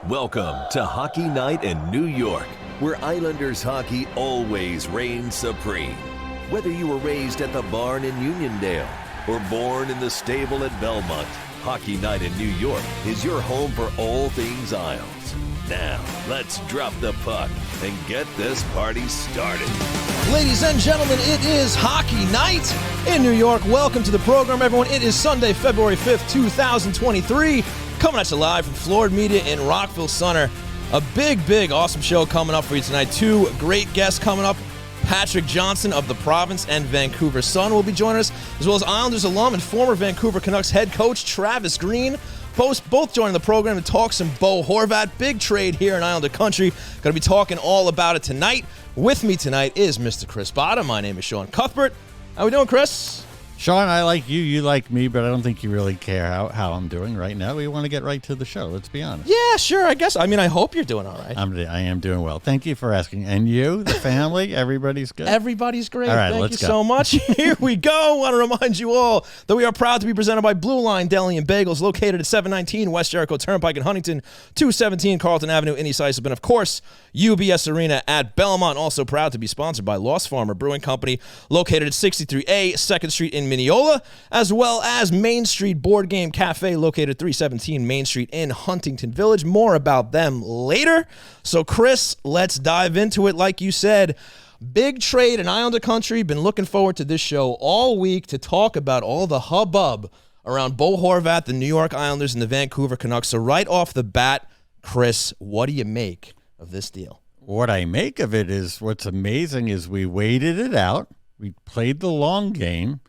Welcome to Hockey Night in New York, where Islanders hockey always reigns supreme. Whether you were raised at the barn in Uniondale or born in the stable at Belmont, Hockey Night in New York is your home for all things Isles. Now, let's drop the puck and get this party started. Ladies and gentlemen, it is Hockey Night in New York. Welcome to the program, everyone. It is Sunday, February 5th, 2023. Coming at you live from Florida Media in Rockville Center. A big, awesome show coming up for you tonight. Two great guests coming up. Patrick Johnston of the Province and Vancouver Sun will be joining us, as well as Islanders alum and former Vancouver Canucks head coach Travis Green. Both joining the program to talk some Bo Horvat. Big trade here in Islander country. Going to be talking all about it tonight. With me tonight is Mr. Chris Botta. My name is Sean Cuthbert. How we doing, Chris? Sean, I like you, you like me, but I don't think you really care how I'm doing right now. We want to get right to the show, let's be honest. Yeah, sure, I guess. I mean, I hope you're doing all right. I am doing well. Thank you for asking. And you, the family, everybody's good? Everybody's great. All right, Thank let's you go. so much. Here we go. Want to remind you all that we are proud to be presented by Blue Line Deli and Bagels, located at 719 West Jericho Turnpike in Huntington, 217 Carlton Avenue in East Islip. And, of course, UBS Arena at Belmont. Also proud to be sponsored by Lost Farmer Brewing Company, located at 63A 2nd Street in Mineola, as well as Main Street Board Game Cafe, located at 317 Main Street in Huntington Village. More about them later. So, Chris, let's dive into it. Like you said, big trade in Islander country. Been looking forward to this show all week to talk about all the hubbub around Bo Horvat, the New York Islanders, and the Vancouver Canucks. So right off the bat, Chris, what do you make of this deal? What I make of it is what's amazing is we waited it out. We played the long game.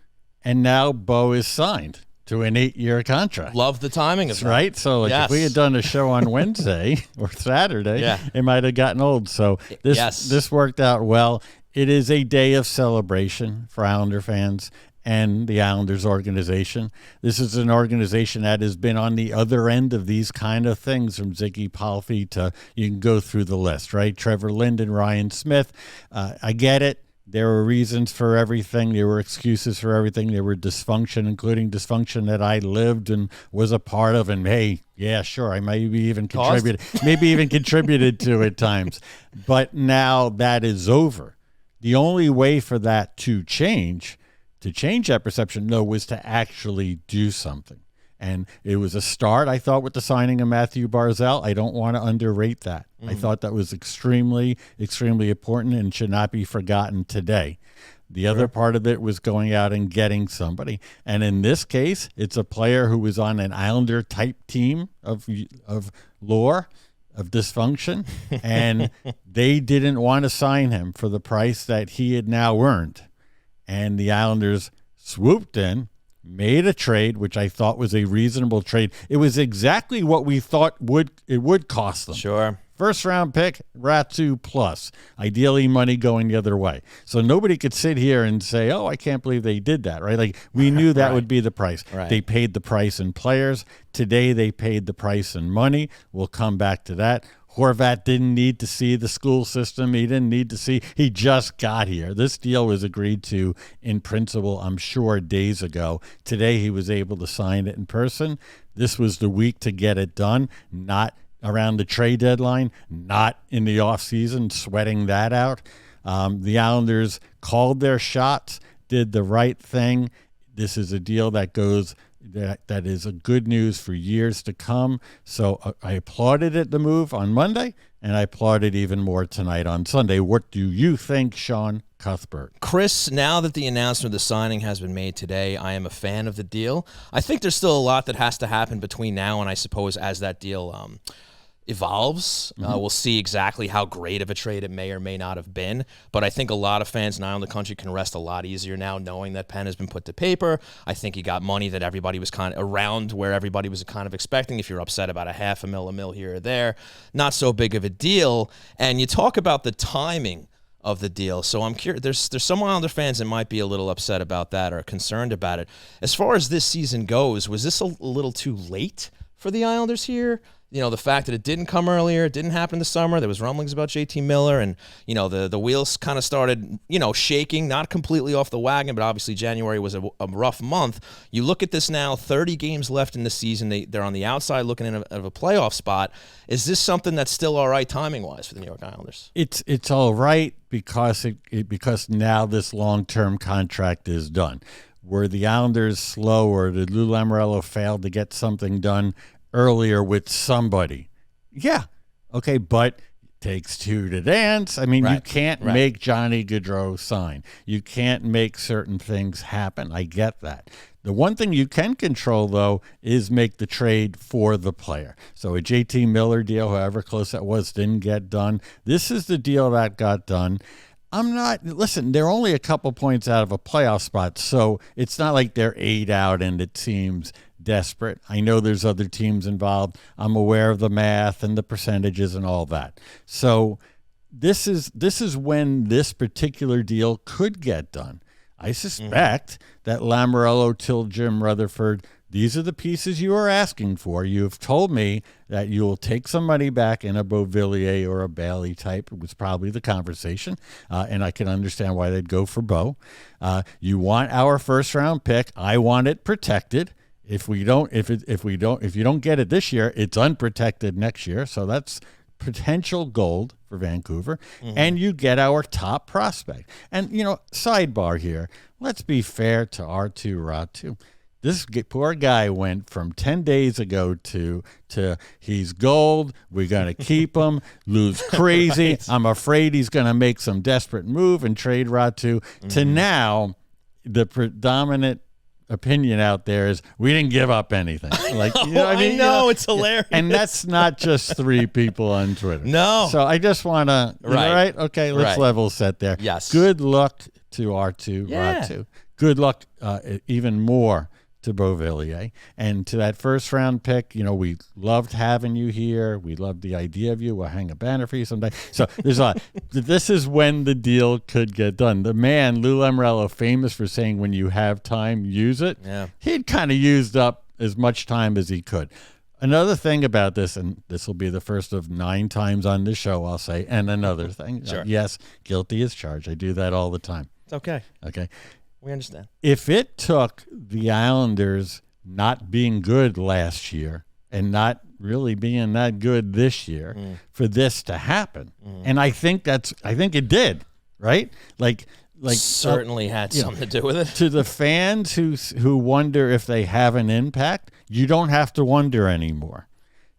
And now Bo is signed to an 8-year contract. Love the timing of that. Right? So if we had done a show on Wednesday or Saturday, it might have gotten old. So this worked out well. It is a day of celebration for Islander fans and the Islanders organization. This is an organization that has been on the other end of these kind of things, from Ziggy Palffy to, you can go through the list, right? Trevor Linden, Ryan Smith. I get it. There were reasons for everything. There were excuses for everything. There were dysfunction, including dysfunction that I lived and was a part of. And hey, yeah, sure, I maybe even contributed to at times. But now that is over. The only way for that to change that perception, was to actually do something. And it was a start, I thought, with the signing of Matthew Barzal. I don't want to underrate that. I thought that was extremely, extremely important and should not be forgotten today. The other part of it was going out and getting somebody. And in this case, it's a player who was on an Islander-type team of lore, of dysfunction, and they didn't want to sign him for the price that he had now earned. And the Islanders swooped in, made a trade, which I thought was a reasonable trade. It was exactly what we thought it would cost them. Sure. First round pick, Ratu plus. Ideally, money going the other way. So nobody could sit here and say, oh, I can't believe they did that, right? Like, we knew that would be the price. Right. They paid the price in players. Today, they paid the price in money. We'll come back to that. Horvat didn't need to see the school system. He didn't need to see. He just got here. This deal was agreed to in principle, I'm sure, days ago. Today, he was able to sign it in person. This was the week to get it done, not around the trade deadline, not in the offseason, sweating that out. The Islanders called their shots, did the right thing. This is a deal that is a good news for years to come. So I applauded it, the move on Monday, and I applauded even more tonight on Sunday. What do you think, Sean Cuthbert? Chris, now that the announcement of the signing has been made today, I am a fan of the deal. I think there's still a lot that has to happen between now and, I suppose, as that deal evolves. We'll see exactly how great of a trade it may or may not have been. But I think a lot of fans now in the country can rest a lot easier now knowing that pen has been put to paper. I think he got money that everybody was kind of around where everybody was kind of expecting. If you're upset about a mil here or there, not so big of a deal. And you talk about the timing of the deal. So I'm curious, there's some Islander fans that might be a little upset about that or concerned about it. As far as this season goes, was this a little too late for the Islanders here? the fact that it didn't come earlier, it didn't happen in the summer. There was rumblings about JT Miller, and the wheels kind of started shaking, not completely off the wagon, but obviously January was a rough month. You look at this now, 30 games left in the season. They're on the outside looking at a playoff spot. Is this something that's still all right timing wise for the New York Islanders? It's all right because because now this long-term contract is done. Were the Islanders slow, or did Lou Lamoriello fail to get something done earlier with somebody? Yeah. Okay, but it takes two to dance. I mean, you can't make Johnny Gaudreau sign. You can't make certain things happen. I get that. The one thing you can control, though, is make the trade for the player. So a JT Miller deal, however close that was, didn't get done. This is the deal that got done. Listen, they're only a couple points out of a playoff spot, so it's not like they're 8 out and it seems desperate. I know there's other teams involved. I'm aware of the math and the percentages and all that. So this is when this particular deal could get done. I suspect that Lamoriello told Jim Rutherford, these are the pieces you are asking for. You've told me that you will take some money back in a Beauvillier or a Bailey type. It was probably the conversation, and I can understand why they'd go for Beau. You want our first round pick. I want it protected. If you don't get it this year, it's unprotected next year. So that's potential gold for Vancouver, and you get our top prospect. And sidebar here, let's be fair to R2 Ratu. This poor guy went from 10 days ago to he's gold, we're going to keep him, Lou's crazy, right. I'm afraid he's going to make some desperate move and trade Ratu, to now the predominant opinion out there is we didn't give up anything. Like, I know, it's hilarious. And that's not just 3 people on Twitter. No. So I just want to, right? Okay, let's level set there. Yes. Good luck to R2, Ratu. Good luck even more to Beauvillier. And to that first round pick, we loved having you here. We loved the idea of you. We'll hang a banner for you someday. So there's a this is when the deal could get done. The man, Lou Lamoriello, famous for saying when you have time, use it. Yeah. He'd kind of used up as much time as he could. Another thing about this, and this will be the first of 9 times on this show, I'll say, and another thing. Sure. Yes, guilty as charged. I do that all the time. It's okay. Okay. We understand. If it took the Islanders not being good last year and not really being that good this year for this to happen, and I think it did, right? Like certainly had something to do with it. To the fans who wonder if they have an impact, you don't have to wonder anymore.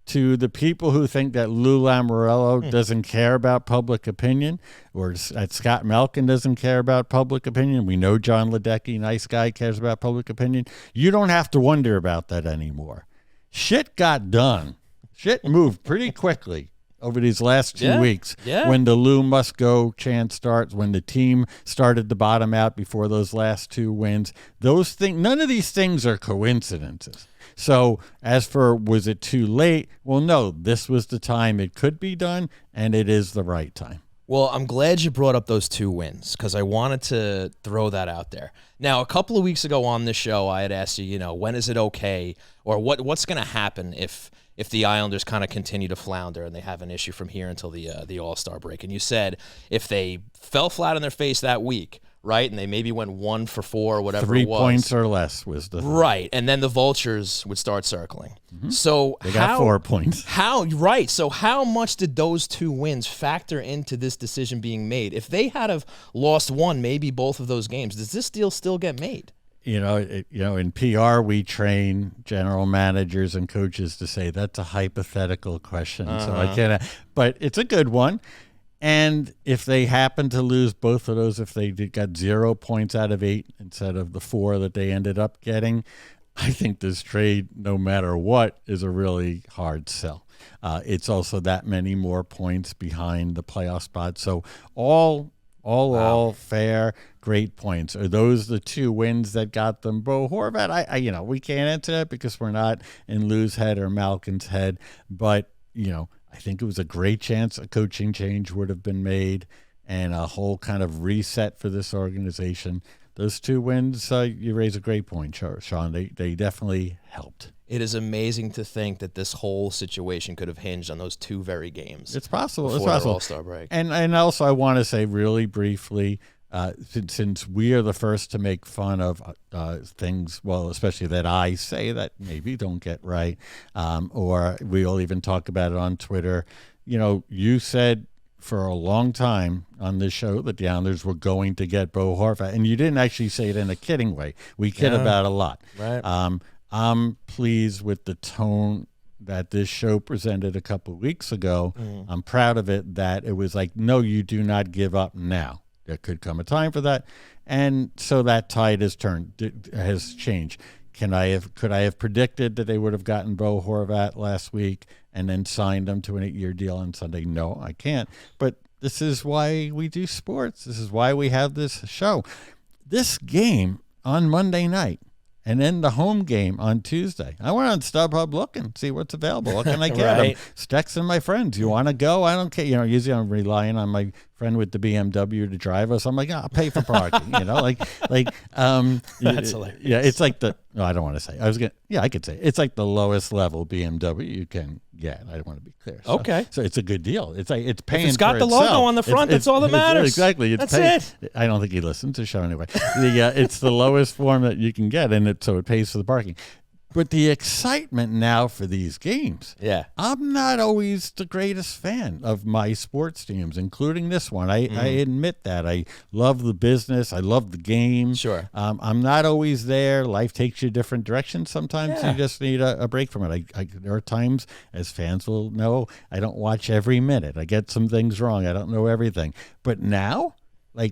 To the people who think that Lou Lamoriello doesn't care about public opinion, or that Scott Malkin doesn't care about public opinion, we know John Ledecky, nice guy, cares about public opinion. You don't have to wonder about that anymore. Shit got done. Shit moved pretty quickly over these last 2 weeks. Yeah. When the Lou must go chant starts, when the team started to bottom out before those last 2 wins, those things, none of these things are coincidences. So as for was it too late? Well, no, this was the time it could be done, and it is the right time. Well, I'm glad you brought up those 2 wins because I wanted to throw that out there. Now, a couple of weeks ago on this show, I had asked you, when is it okay, or what's going to happen if the Islanders kind of continue to flounder and they have an issue from here until the All-Star break. And you said if they fell flat on their face that week, right, and they maybe went 1 for 4 or whatever 3 it was. 3 points or less was the thing. Right, and then the vultures would start circling. Mm-hmm. So they got 4 points. So how much did those 2 wins factor into this decision being made? If they had have lost 1, maybe both of those games, does this deal still get made? In PR, we train general managers and coaches to say that's a hypothetical question. So I can't, but it's a good one. And if they happen to lose both of those, if they got 0 points out of 8 instead of the 4 that they ended up getting, I think this trade, no matter what, is a really hard sell. It's also that many more points behind the playoff spot. So all fair, great points. Are those the 2 wins that got them? Bo Horvat, I we can't answer that because we're not in Lou's head or Malkin's head. But I think it was a great chance a coaching change would have been made and a whole kind of reset for this organization. Those 2 wins, you raise a great point, Sean. They definitely helped. It is amazing to think that this whole situation could have hinged on those two very games. It's possible. It's before possible. the All-Star break. And also, I want to say really briefly, since we are the first to make fun of things, well, especially that I say that maybe don't get right, or we'll even talk about it on Twitter. You said for a long time on this show that the Islanders were going to get Bo Horvat, and you didn't actually say it in a kidding way. We kid about it a lot. Right. I'm pleased with the tone that this show presented a couple of weeks ago. I'm proud of it that it was like, no, you do not give up now. There could come a time for that. And so that tide has changed. Could I have predicted that they would have gotten Bo Horvat last week and then signed him to an 8-year deal on Sunday? No, I can't. But this is why we do sports. This is why we have this show. This game on Monday night, and then the home game on Tuesday. I went on StubHub looking, see what's available. What can I get? Right. I'm texting my friends. You want to go? I don't care. Usually I'm relying on my friend with the BMW to drive us. I'm like, I'll pay for parking. That's hilarious. Yeah, it's like I don't want to say. I could say it. It's like the lowest level BMW you can get. I want to be clear. Okay. So it's a good deal. It's paying. If it's got for the itself. logo on the front, that's all that matters. Exactly. That's it. I don't think he listens to the show anyway. It's the lowest form that you can get, and so it pays for the parking. But the excitement now for these games. Yeah. I'm not always the greatest fan of my sports teams, including this one. I admit that. I love the business. I love the game. Sure. I'm not always there. Life takes you different directions. Sometimes you just need a break from it. There are times, as fans will know, I don't watch every minute. I get some things wrong. I don't know everything. But now, I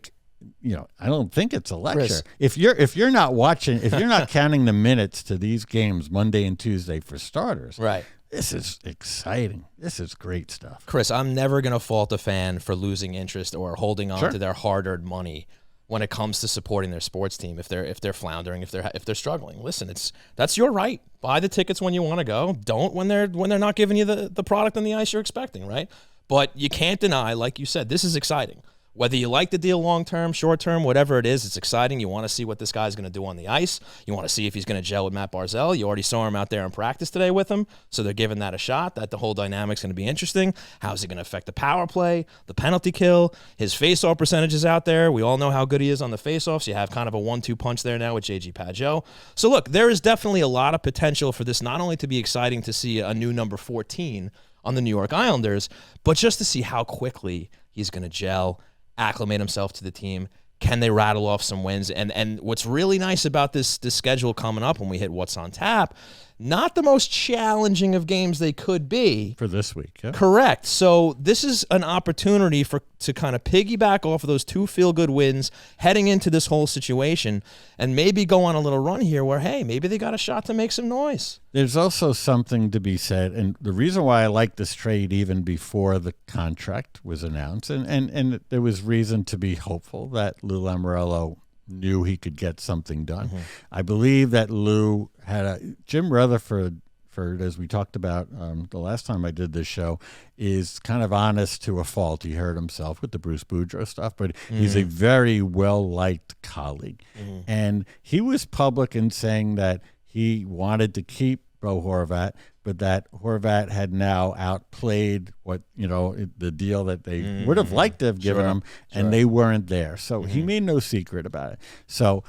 don't think it's a lecture. Chris. If you're not watching, if you're not counting the minutes to these games Monday and Tuesday for starters, right? This is exciting. This is great stuff. Chris, I'm never going to fault a fan for losing interest or holding on to their hard-earned money when it comes to supporting their sports team. If they're floundering, if they're struggling, listen, that's your right. Buy the tickets when you want to go. Don't when they're not giving you the product on the ice you're expecting, right? But you can't deny, like you said, this is exciting. Whether you like the deal long-term, short-term, whatever it is, it's exciting. You want to see what this guy's going to do on the ice. You want to see if he's going to gel with Matt Barzal. You already saw him out there in practice today with him, so they're giving that a shot. That the whole dynamic's going to be interesting. How's it going to affect the power play, the penalty kill, his face-off percentages out there? We all know how good he is on the face-offs. You have kind of a 1-2 punch there now with J.G. Pageau. So, look, there is definitely a lot of potential for this not only to be exciting to see a new number 14 on the New York Islanders, but just to see how quickly he's going to gel, acclimate himself to the team. Can they rattle off some wins? And what's really nice about this schedule coming up when we hit what's on tap, not the most challenging of games they could be. For this week, yeah. Correct. So this is an opportunity to kind of piggyback off of those two feel-good wins heading into this whole situation and maybe go on a little run here where, hey, maybe they got a shot to make some noise. There's also something to be said, and the reason why I like this trade even before the contract was announced, and there was reason to be hopeful that Lou Lamoriello knew he could get something done. Mm-hmm. I believe that Lou had Jim Rutherford, as we talked about the last time I did this show, is kind of honest to a fault. He hurt himself with the Bruce Boudreau stuff, but he's a very well-liked colleague. And he was public in saying that he wanted to keep Bo Horvat, but that Horvat had now outplayed the deal that they would have liked to have given him, and they weren't there. So he made no secret about it. So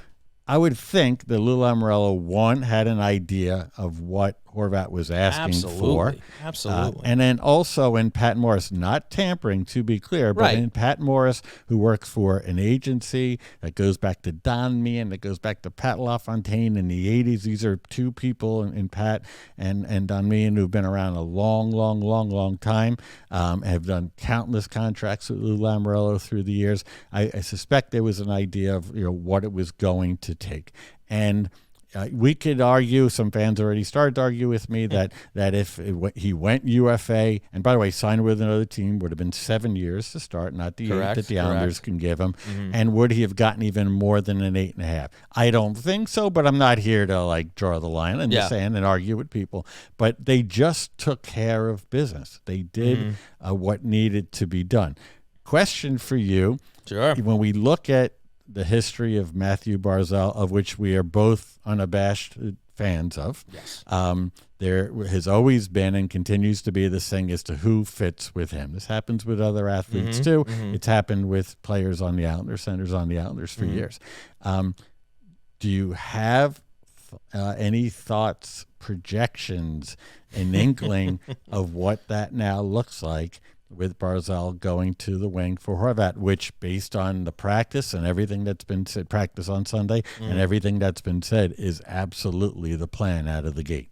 I would think that Lou Lamoriello, had an idea of what Horvat was asking for. Absolutely. And then also in Pat Morris, not tampering, to be clear, but in Pat Morris, who works for an agency that goes back to Don Meehan, that goes back to Pat LaFontaine in the 80s. These are two people in Pat and Don Meehan who've been around a long time, have done countless contracts with Lou Lamoriello through the years. I suspect there was an idea of what it was going to take. And we could argue, some fans already started to argue with me that if he went UFA, and by the way, signed with another team, would have been 7 years to start, not the 8 that the Islanders can give him. And would he have gotten even more than an 8.5? I don't think so, but I'm not here to draw the line in the sand and argue with people. But they just took care of business. They did what needed to be done. Question for you. Sure. When we look at the history of Matthew Barzal, of which we are both unabashed fans of. Yes. There has always been and continues to be this thing as to who fits with him. This happens with other athletes too. It's happened with players on the Islanders, centers on the Islanders for years. Do you have any thoughts, projections, an inkling of what that now looks like with Barzal going to the wing for Horvat, which, based on the practice and everything that's been said, practice on Sunday and everything that's been said, is absolutely the plan out of the gate?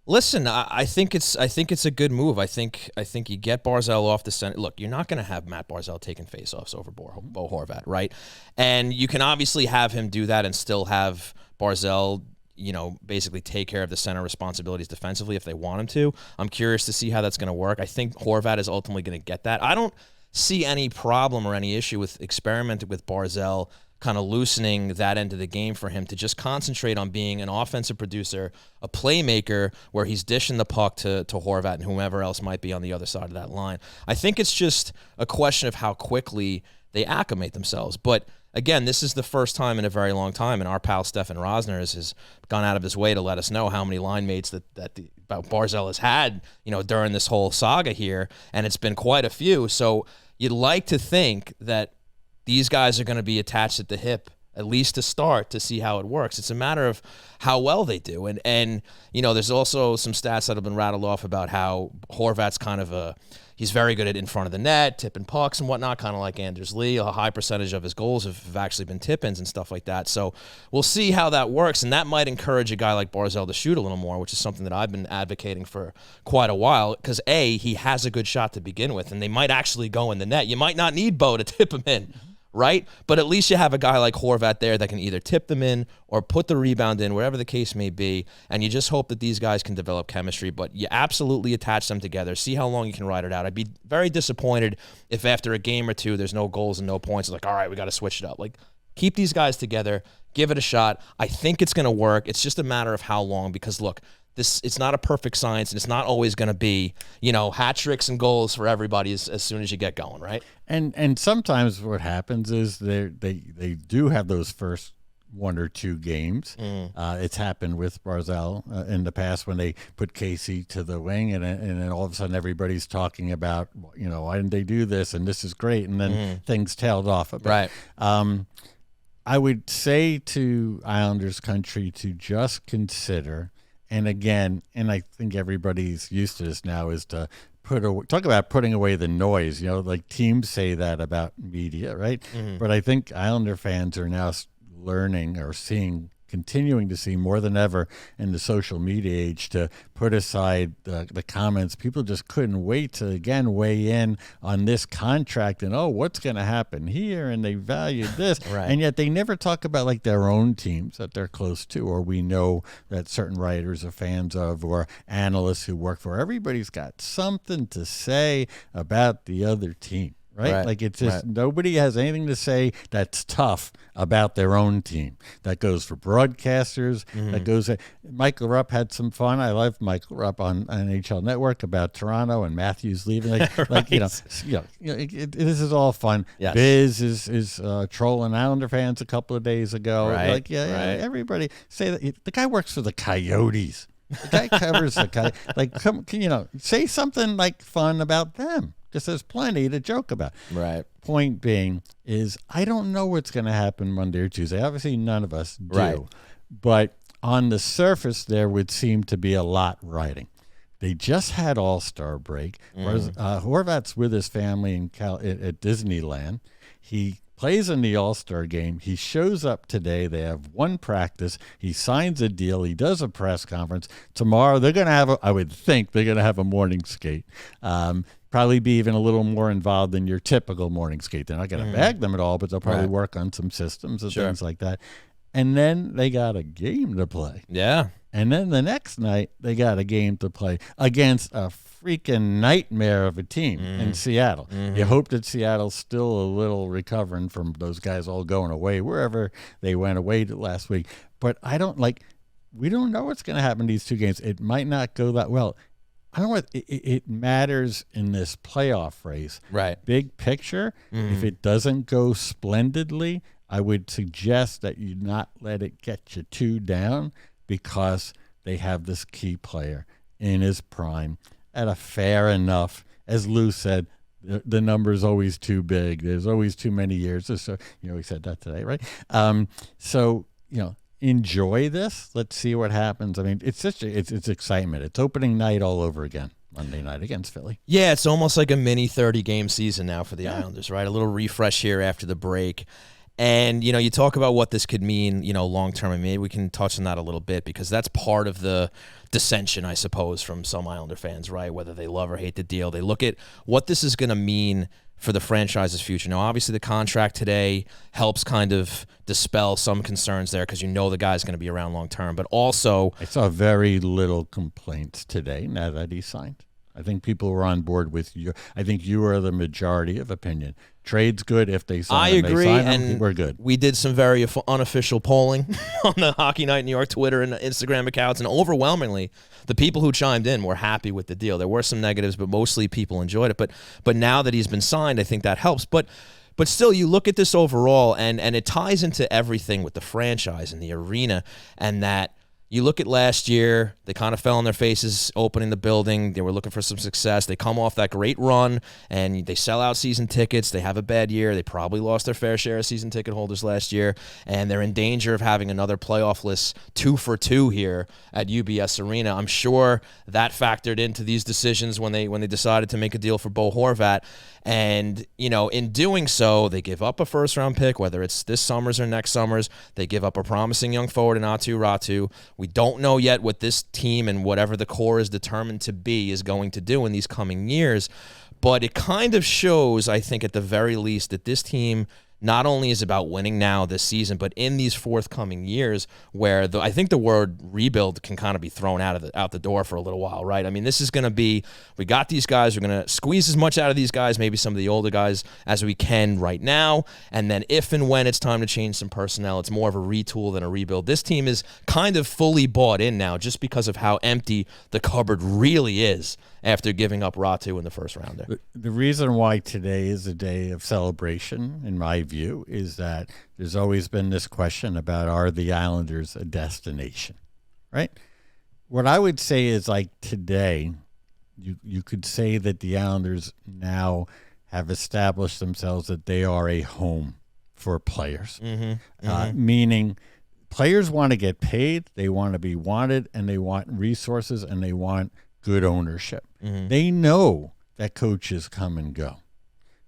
Listen, I think it's a good move. I think you get Barzal off the center. Look, you're not going to have Matt Barzal taking faceoffs over Bo Horvat, right? And you can obviously have him do that and still have Barzal, basically take care of the center responsibilities defensively if they want him to. I'm curious to see how that's going to work. I think Horvat is ultimately going to get that. I don't see any problem or any issue with experimenting with Barzal kind of loosening that end of the game for him to just concentrate on being an offensive producer, a playmaker, where he's dishing the puck to Horvat and whomever else might be on the other side of that line. I think it's just a question of how quickly they acclimate themselves. But again, this is the first time in a very long time, and our pal Stefan Rosner has gone out of his way to let us know how many line mates that Barzal has had, during this whole saga here, and it's been quite a few. So you'd like to think that these guys are going to be attached at the hip, at least to start, to see how it works. It's a matter of how well they do. And there's also some stats that have been rattled off about how Horvat's kind of he's very good at in front of the net, tipping pucks and whatnot, kind of like Anders Lee. A high percentage of his goals have actually been tip-ins and stuff like that. So we'll see how that works, and that might encourage a guy like Barzal to shoot a little more, which is something that I've been advocating for quite a while, because, A, he has a good shot to begin with, and they might actually go in the net. You might not need Bo to tip him in, right? But at least you have a guy like Horvat there that can either tip them in or put the rebound in, whatever the case may be, and you just hope that these guys can develop chemistry. But you absolutely attach them together, see how long you can ride it out. I'd be very disappointed if after a game or two there's no goals and no points. It's like, all right, we got to switch it up. Like, keep these guys together, give it a shot. I think it's going to work. It's just a matter of how long, because, look, it's not a perfect science, and it's not always going to be, hat tricks and goals for everybody as soon as you get going, right? And sometimes what happens is they do have those first one or two games. It's happened with Barzal in the past when they put Casey to the wing, and then all of a sudden everybody's talking about, why didn't they do this, and this is great, and then things tailed off a bit. Right. I would say to Islanders country to just consider. And again, and I think everybody's used to this now, is to talk about putting away the noise. Like teams say that about media, right? But I think Islander fans are now learning or continuing to see more than ever in the social media age to put aside the comments. People just couldn't wait to, again, weigh in on this contract and, what's going to happen here, and they valued this. Right. And yet they never talk about, like, their own teams that they're close to, or we know that certain writers are fans of, or analysts who work for. Everybody's got something to say about the other team. Right? Like, it's just nobody has anything to say that's tough about their own team. That goes for broadcasters. That goes. Michael Rupp had some fun. I love Michael Rupp on NHL Network about Toronto and Matthews leaving. This is all fun. Yes. Biz is trolling Islander fans a couple of days ago. Right. Everybody say that the guy works for the Coyotes. The guy covers the Coyotes. Like, say something like fun about them. Because there's plenty to joke about. Right. Point being is, I don't know what's going to happen Monday or Tuesday. Obviously, none of us do. Right. But on the surface, there would seem to be a lot riding. They just had All-Star break. Horvat's with his family at Disneyland. He plays in the All-Star game. He shows up today. They have one practice. He signs a deal. He does a press conference. Tomorrow, they're going to have I would think they're going to have a morning skate. Probably be even a little more involved than your typical morning skate. They're not going to bag them at all, but they'll probably work on some systems and things like that. And then they got a game to play. Yeah. And then the next night, they got a game to play against a freaking nightmare of a team in Seattle. You hope that Seattle's still a little recovering from those guys all going away, wherever they went away to last week. But we don't know what's going to happen in these two games. It might not go that well. I don't know what it matters in this playoff race. Right. Big picture, if it doesn't go splendidly, I would suggest that you not let it get you too down. because they have this key player in his prime at a fair enough, as Lou said, the number's always too big. There's always too many years. So, we said that today, right? So, enjoy this. Let's see what happens. I mean, it's excitement. It's opening night all over again. Monday night against Philly. Yeah, it's almost like a mini 30-game season now for the Islanders, right? A little refresh here after the break. And, you talk about what this could mean, long-term. I mean, maybe we can touch on that a little bit because that's part of the dissension, I suppose, from some Islander fans, right? Whether they love or hate the deal. They look at what this is going to mean for the franchise's future. Now, obviously, the contract today helps kind of dispel some concerns there because the guy's going to be around long-term. But also, I saw very little complaints today now that he signed. I think people were on board with you. I think you are the majority of opinion. Trade's good if they sign I him. agree, They sign him, and we're good. We did some very unofficial polling on the Hockey Night New York Twitter and Instagram accounts, and overwhelmingly, the people who chimed in were happy with the deal. There were some negatives, but mostly people enjoyed it. But now that he's been signed, I think that helps. But still, you look at this overall, and it ties into everything with the franchise and the arena, and that you look at last year, they kind of fell on their faces opening the building. They were looking for some success. They come off that great run, and they sell out season tickets. They have a bad year. They probably lost their fair share of season ticket holders last year, and they're in danger of having another playoff list 2 for 2 here at UBS Arena. I'm sure that factored into these decisions when they decided to make a deal for Bo Horvat. And, in doing so, they give up a first-round pick, whether it's this summer's or next summer's. They give up a promising young forward in Atu Ratu. We don't know yet what this team and whatever the core is determined to be is going to do in these coming years. But it kind of shows, I think, at the very least, that this team not only is about winning now this season, but in these forthcoming years where I think the word rebuild can kind of be thrown out the door for a little while, right? I mean, this is going to be, we got these guys, we're going to squeeze as much out of these guys, maybe some of the older guys, as we can right now, and then if and when it's time to change some personnel, it's more of a retool than a rebuild. This team is kind of fully bought in now just because of how empty the cupboard really is after giving up Ratu in the first rounder. The reason why today is a day of celebration, in my view, is that there's always been this question about, are the Islanders a destination, right? What I would say is, like, today, you could say that the Islanders now have established themselves that they are a home for players, meaning players want to get paid, they want to be wanted, and they want resources, and they want good ownership. They know that coaches come and go.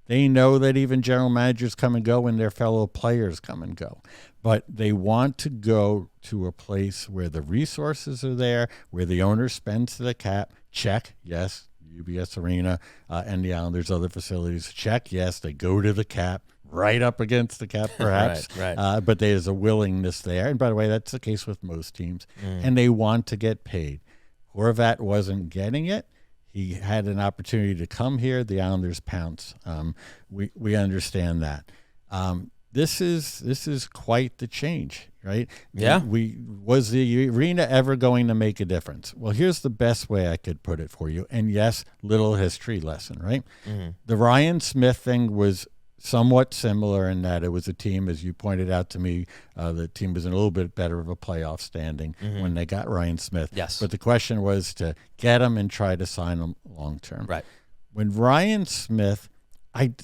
They know that even general managers come and go and their fellow players come and go. But they want to go to a place where the resources are there, where the owner spends the cap. Check, yes, UBS Arena and the Islanders' other facilities. Check, yes, they go to the cap, right up against the cap perhaps. right. But there's a willingness there. And by the way, that's the case with most teams. And they want to get paid. Horvat wasn't getting it. He had an opportunity to come here. The Islanders pounce. We understand that. This is quite the change, right? Yeah. Was the arena ever going to make a difference? Well, here's the best way I could put it for you. And yes, little history lesson, right? The Ryan Smith thing was somewhat similar in that it was a team, as you pointed out to me, the team was in a little bit better of a playoff standing when they got Ryan Smith. Yes. But the question was to get him and try to sign him long term. Right. When Ryan Smith, I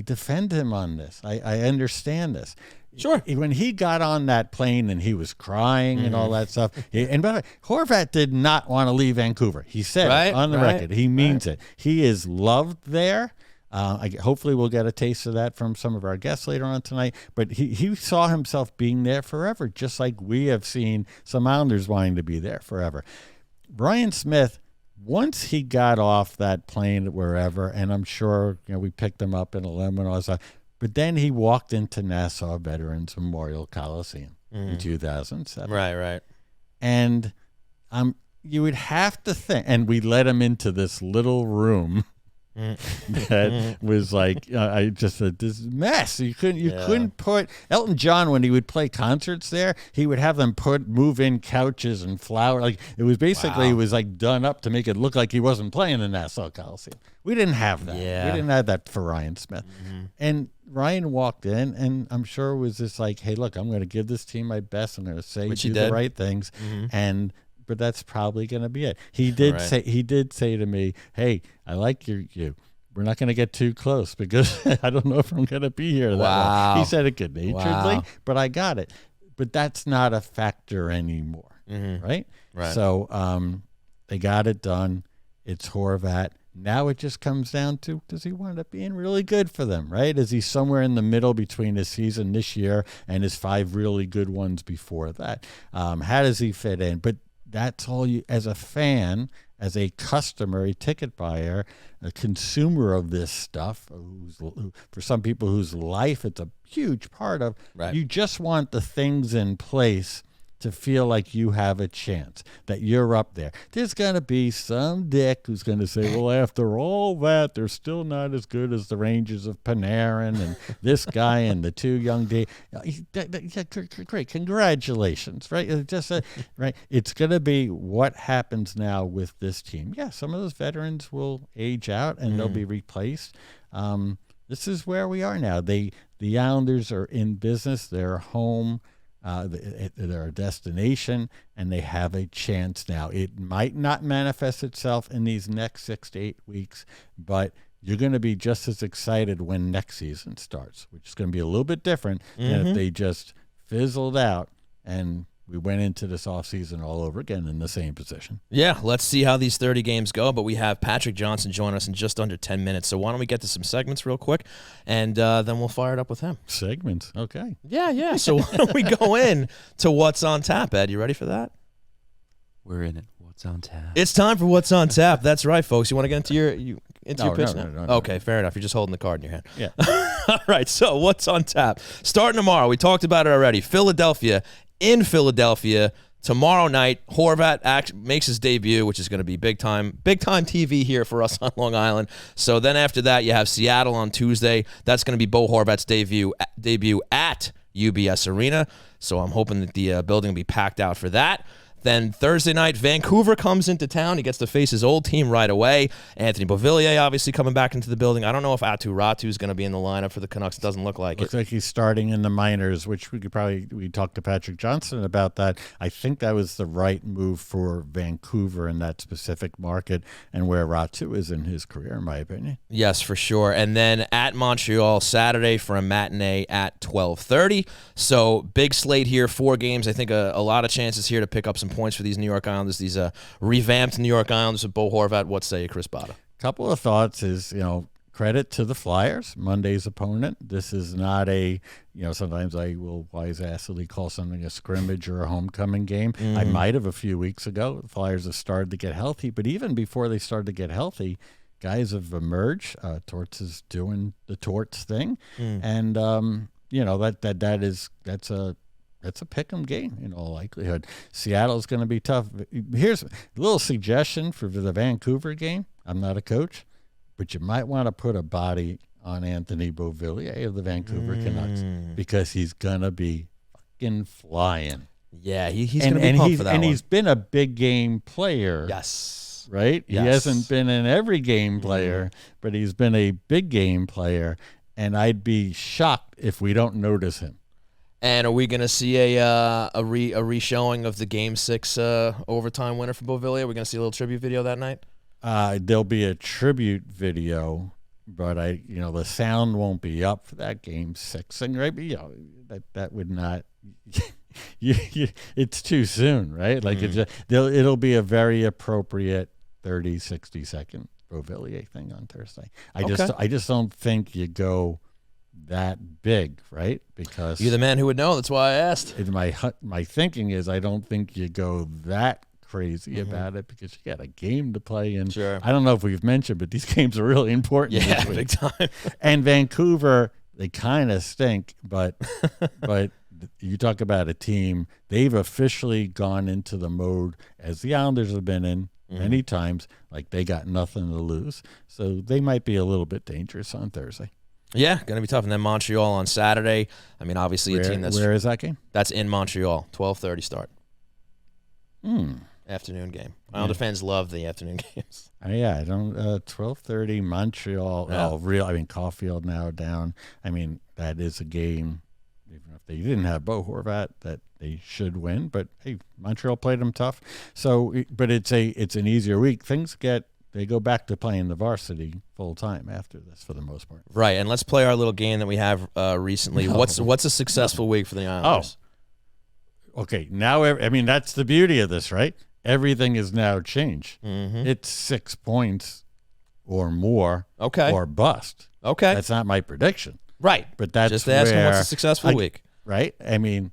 defend him on this. I understand this. Sure. When he got on that plane and he was crying and all that stuff, and by the way, Horvat did not want to leave Vancouver. He said it on the record. He means it. He is loved there. Hopefully we'll get a taste of that from some of our guests later on tonight. But he saw himself being there forever, just like we have seen some Islanders wanting to be there forever. Brian Smith, once he got off that plane wherever, and I'm sure we picked him up in Alum and all that stuff, but then he walked into Nassau Veterans Memorial Coliseum in 2007. Right. And you would have to think, and we let him into this little room that was like this mess. You couldn't put Elton John, when he would play concerts there, he would have them move in couches and flowers. Like it was basically it was like done up to make it look like he wasn't playing in Nassau Coliseum. We didn't have that. Yeah. We didn't have that for Ryan Smith. And Ryan walked in, and I'm sure it was just like, hey, look, I'm going to give this team my best. I'm going to say the right things, but that's probably going to be it. He did say to me, hey, I like you. We're not going to get too close because I don't know if I'm going to be here that long. He said it good-naturedly, but I got it. But that's not a factor anymore, right? So they got it done. It's Horvat. Now it just comes down to, does he wind up being really good for them, right? Is he somewhere in the middle between his season this year and his 5 really good ones before that? How does he fit in? But that's all you, as a fan, as a customer, a ticket buyer, a consumer of this stuff, for some people whose life it's a huge part of, you just want the things in place to feel like you have a chance, that you're up there. There's going to be some dick who's going to say, well, after all that, they're still not as good as the Rangers of Panarin and this guy and the 2 young D. Great, congratulations, right? Right. It's going to be what happens now with this team. Yeah, some of those veterans will age out and they'll be replaced. This is where we are now. The Islanders are in business. They're home. They're a destination, and they have a chance now. It might not manifest itself in these next 6 to 8 weeks, but you're going to be just as excited when next season starts, which is going to be a little bit different than if they just fizzled out and we went into this offseason all over again in the same position. Yeah, let's see how these 30 games go, but we have Patrick Johnston join us in just under 10 minutes. So why don't we get to some segments real quick, and then we'll fire it up with him. Segments, okay. Yeah. So why don't we go in to What's on Tap, Ed? You ready for that? We're in it. What's on tap? It's time for What's on Tap. That's right, folks. You want to get into your pitch now? No. Okay, fair enough. You're just holding the card in your hand. Yeah. All right, so What's on Tap? Starting tomorrow. We talked about it already. Philadelphia. In Philadelphia tomorrow night, Horvat makes his debut, which is going to be big time TV here for us on Long Island. So then after that, you have Seattle on Tuesday. That's going to be Bo Horvat's debut at UBS Arena. So I'm hoping that the building will be packed out for that. Then Thursday night, Vancouver comes into town. He gets to face his old team right away. Anthony Beauvillier obviously coming back into the building. I don't know if Atu Ratu is going to be in the lineup for the Canucks. It doesn't look like it. Looks like he's starting in the minors, which we talked to Patrick Johnston about that. I think that was the right move for Vancouver in that specific market and where Ratu is in his career, in my opinion. Yes, for sure. And then at Montreal Saturday for a matinee at 12:30. So big slate here, 4 games. I think a lot of chances here to pick up some points for these New York Islanders, these revamped New York Islanders with Bo Horvat. What say you, Chris Botta? Couple of thoughts is, credit to the Flyers, Monday's opponent. This is not a, sometimes I will wise-assly call something a scrimmage or a homecoming game. I might have a few weeks ago. The Flyers have started to get healthy, but even before they started to get healthy, guys have emerged. Torts is doing the Torts thing, and that's a pick'em game in all likelihood. Seattle's going to be tough. Here's a little suggestion for the Vancouver game. I'm not a coach, but you might want to put a body on Anthony Beauvillier of the Vancouver Canucks because he's going to be fucking flying. Yeah, he's going to be pumped for that and he's been a big game player. Yes. Right? Yes. He hasn't been an every game player, but he's been a big game player, and I'd be shocked if we don't notice him. And are we going to see a re-showing of the Game 6 overtime winner for Beauvillier? Are we going to see a little tribute video that night? There'll be a tribute video, but the sound won't be up for that Game 6 thing, right? But that would not. It's too soon, right? Like it'll be a very appropriate 30, 60-second Beauvillier thing on Thursday. I just don't think you go that big, right? Because you're the man who would know. That's why I asked. My thinking is I don't think you go that crazy about it because you got a game to play in. Sure. I don't know if we've mentioned, but these games are really important. Yeah, big time. And Vancouver, they kind of stink, but you talk about a team, they've officially gone into the mode as the Islanders have been in many times, like they got nothing to lose. So they might be a little bit dangerous on Thursday. Yeah, going to be tough. And then Montreal on Saturday. I mean, obviously a team that's... Where is that game? That's in Montreal, 12:30 start. Afternoon game. Islander fans love the afternoon games. Yeah, I don't. 12:30 Montreal. Yeah. Oh, real. I mean, Caulfield now down. I mean, that is a game. Even if they didn't have Bo Horvat, that they should win. But hey, Montreal played them tough. So, but it's an easier week. They go back to playing the varsity full time after this for the most part. Right, and let's play our little game that we have recently. No. What's a successful week for the Islanders? Okay, now I mean that's the beauty of this, right? Everything is now changed. Mm-hmm. It's 6 points or more, or bust. Okay, that's not my prediction. Right, but that's just asking what's a successful week. Right, I mean,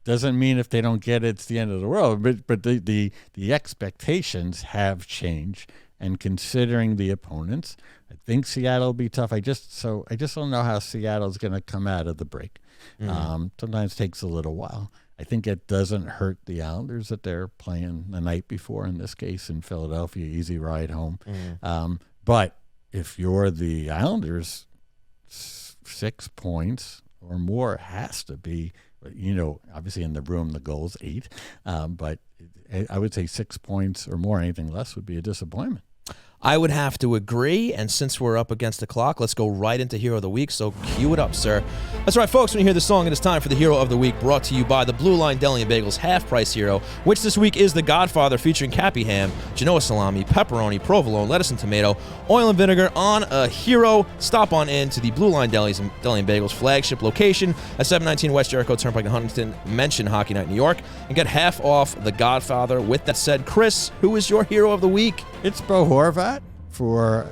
doesn't mean if they don't get it, it's the end of the world. But the expectations have changed, and considering the opponents, I think Seattle will be tough. I just don't know how Seattle's going to come out of the break. Mm-hmm. Sometimes it takes a little while. I think it doesn't hurt the Islanders that they're playing the night before, in this case in Philadelphia, easy ride home. Mm-hmm. But if you're the Islanders, 6 points or more has to be, obviously in the room the goal's 8. But I would say 6 points or more, anything less would be a disappointment. I would have to agree, and since we're up against the clock, let's go right into Hero of the Week, so cue it up, sir. That's right, folks, when you hear the song, it is time for the Hero of the Week, brought to you by the Blue Line Deli and Bagels half-price hero, which this week is the Godfather, featuring Cappy ham, Genoa salami, pepperoni, provolone, lettuce and tomato, oil and vinegar on a hero. Stop on in to the Blue Line Deli and Bagels flagship location at 719 West Jericho Turnpike in Huntington. Mention Hockey Night New York and get half off the Godfather. With that said, Chris, who is your Hero of the Week? It's Bo Horvat for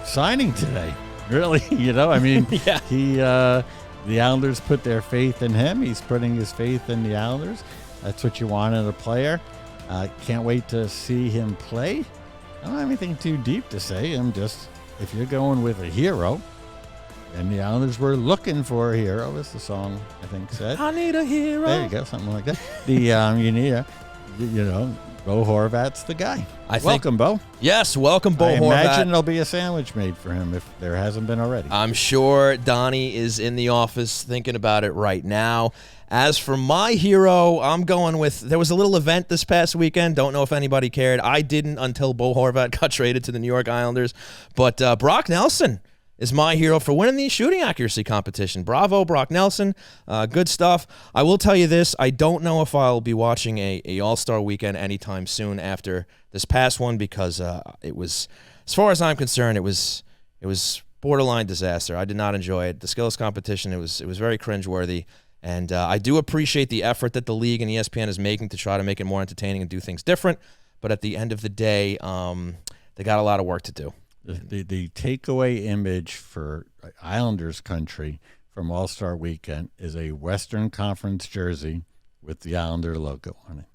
signing today. Really, I mean, yeah. The Islanders put their faith in him. He's putting his faith in the Islanders. That's what you want in a player. Can't wait to see him play. I don't have anything too deep to say. If you're going with a hero, and the Islanders were looking for a hero, as the song I think said. I need a hero. There you go, something like that. You need Bo Horvat's the guy. Welcome, Bo. Yes, welcome, Bo Horvat. I imagine there'll be a sandwich made for him if there hasn't been already. I'm sure Donnie is in the office thinking about it right now. As for my hero, I'm going with, there was a little event this past weekend. Don't know if anybody cared. I didn't until Bo Horvat got traded to the New York Islanders. But Brock Nelson is my hero for winning the shooting accuracy competition. Bravo, Brock Nelson. Good stuff. I will tell you this. I don't know if I'll be watching a All-Star weekend anytime soon after this past one, because it was, as far as I'm concerned, it was borderline disaster. I did not enjoy it. The skills competition, it was very cringeworthy. And I do appreciate the effort that the league and ESPN is making to try to make it more entertaining and do things different. But at the end of the day, they got a lot of work to do. The takeaway image for Islanders country from All-Star Weekend is a Western Conference jersey with the Islander logo on it.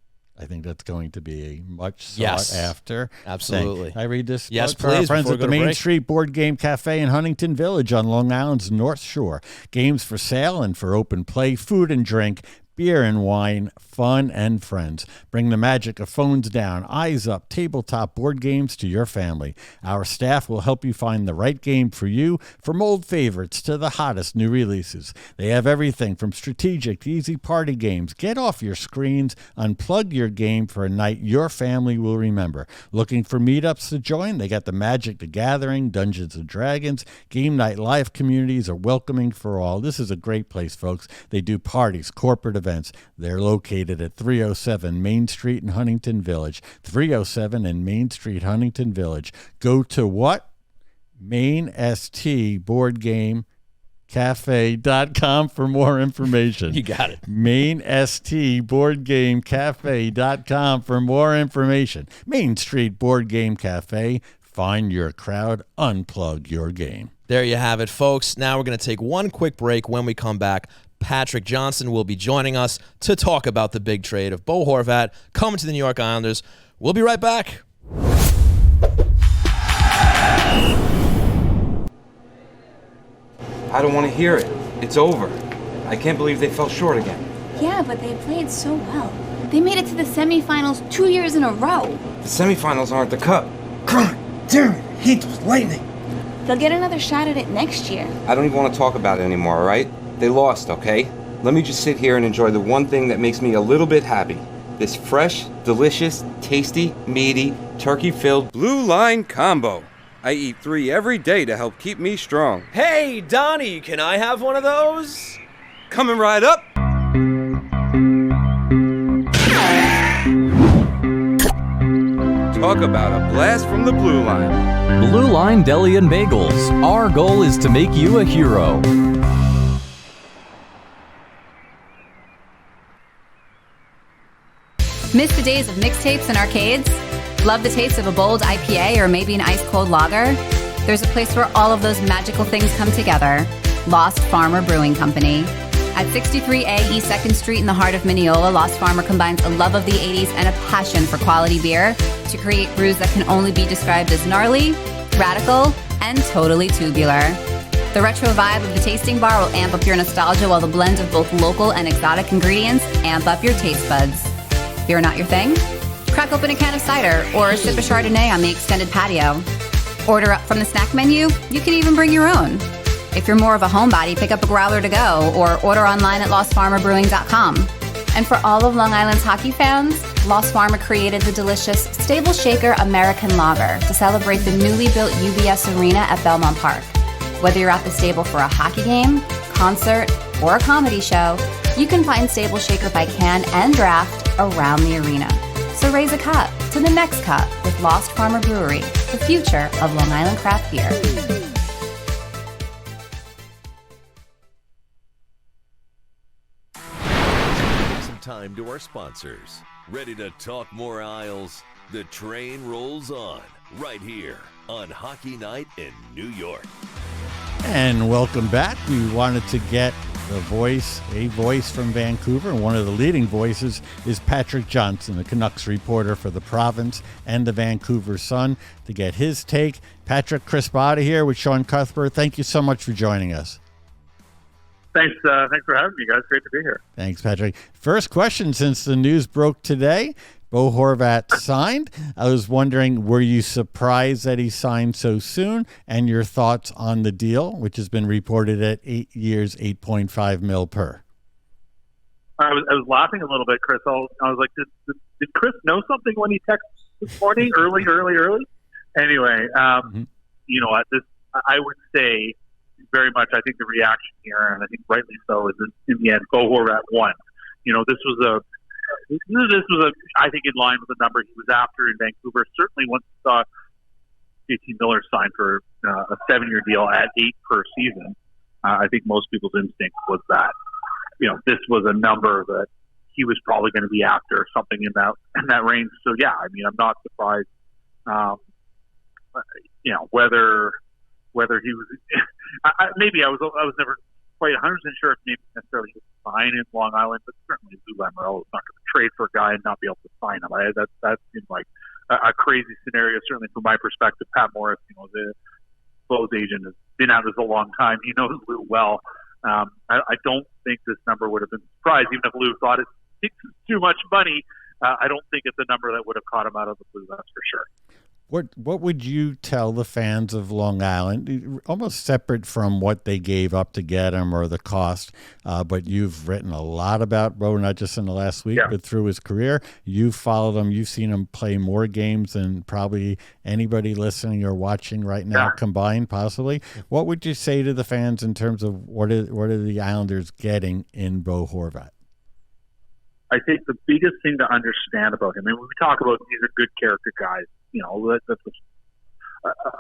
I think that's going to be a much sought after. Absolutely. thing. I read this. Yes, for our please. friends at the Main break. Street Board Game Cafe in Huntington Village on Long Island's North Shore. Games for sale and for open play, food and drink, beer and wine, fun and friends. Bring the magic of phones down, eyes up, tabletop board games to your family. Our staff will help you find the right game for you, from old favorites to the hottest new releases. They have everything from strategic to easy party games. Get off your screens, unplug your game for a night your family will remember. Looking for meetups to join? They got the Magic the Gathering, Dungeons and Dragons, Game Night Live communities are welcoming for all. This is a great place, folks. They do parties, corporate events. They're located at 307 Main Street in Huntington Village. 307 in Main Street, Huntington Village. Go to what? MainStBoardGameCafe.com for more information. You got it. MainStBoardGameCafe.com for more information. Main Street Board Game Cafe. Find your crowd. Unplug your game. There you have it, folks. Now we're going to take one quick break. When we come back, Patrick Johnston will be joining us to talk about the big trade of Bo Horvat coming to the New York Islanders. We'll be right back. I don't want to hear it. It's over. I can't believe they fell short again. Yeah, but they played so well. They made it to the semifinals 2 years in a row. The semifinals aren't the cup. God damn it, I hate those Lightning. They'll get another shot at it next year. I don't even want to talk about it anymore, all right? They lost, okay? Let me just sit here and enjoy the one thing that makes me a little bit happy. this fresh, delicious, tasty, meaty, turkey-filled Blue Line combo. I eat 3 every day to help keep me strong. Hey, Donnie, can I have one of those? Coming right up. Talk about a blast from the Blue Line. Blue Line Deli and Bagels. Our goal is to make you a hero. Miss the days of mixtapes and arcades? Love the taste of a bold IPA or maybe an ice-cold lager? There's a place where all of those magical things come together. Lost Farmer Brewing Company. At 63A East 2nd Street in the heart of Mineola, Lost Farmer combines a love of the 80s and a passion for quality beer to create brews that can only be described as gnarly, radical, and totally tubular. The retro vibe of the tasting bar will amp up your nostalgia while the blend of both local and exotic ingredients amp up your taste buds. Beer not your thing? Crack open a can of cider or sip a Chardonnay on the extended patio. Order up from the snack menu. You can even bring your own. If you're more of a homebody, pick up a growler to go or order online at lostfarmerbrewing.com. And for all of Long Island's hockey fans, Lost Farmer created the delicious Stable Shaker American Lager to celebrate the newly built UBS Arena at Belmont Park. Whether you're at the stable for a hockey game, concert, or a comedy show, you can find Stable Shaker by can and draft around the arena. So raise a cup to the next cup with Lost Farmer Brewery, the future of Long Island craft beer. Some time to our sponsors. Ready to talk more Isles? The train rolls on right here on Hockey Night in New York. And welcome back. We wanted to get a voice from Vancouver. And one of the leading voices is Patrick Johnston, the Canucks reporter for the Province and the Vancouver Sun, to get his take. Patrick, Chris Botta here with Sean Cuthbert. Thank you so much for joining us. Thanks for having me, guys. Great to be here. Thanks, Patrick. First question, since the news broke today, Bo Horvat signed. I was wondering, were you surprised that he signed so soon? And your thoughts on the deal, which has been reported at 8 years, $8.5 million per. I was laughing a little bit, Chris. I was like, did Chris know something when he texted this morning? early? Anyway, you know what? I would say very much, I think the reaction here, and I think rightly so, is in the end, Bo Horvat won. You know, this was I think, in line with the number he was after in Vancouver. Certainly once he saw JT Miller sign for a 7-year deal at $8 per season, I think most people's instinct was that, you know, this was a number that he was probably going to be after, something in that range. So yeah, I mean, I'm not surprised. You know, whether he was, maybe I was never quite 100% sure if maybe necessarily he was fine in Long Island, but certainly Lou Lamoriello is not going to trade for a guy and not be able to sign him. That seems like a crazy scenario, certainly from my perspective. Pat Morris, you know, the Bo's agent, has been at this a long time. He knows Lou well. I don't think this number would have been surprised, even if Lou thought it's too much money. I don't think it's a number that would have caught him out of the blue, that's for sure. What would you tell the fans of Long Island, almost separate from what they gave up to get him or the cost, but you've written a lot about Bo, not just in the last week, but through his career. You've followed him. You've seen him play more games than probably anybody listening or watching right now combined, possibly. What would you say to the fans in terms of what are the Islanders getting in Bo Horvat? I think the biggest thing to understand about him, and when we talk about these are good character guys, you know, that's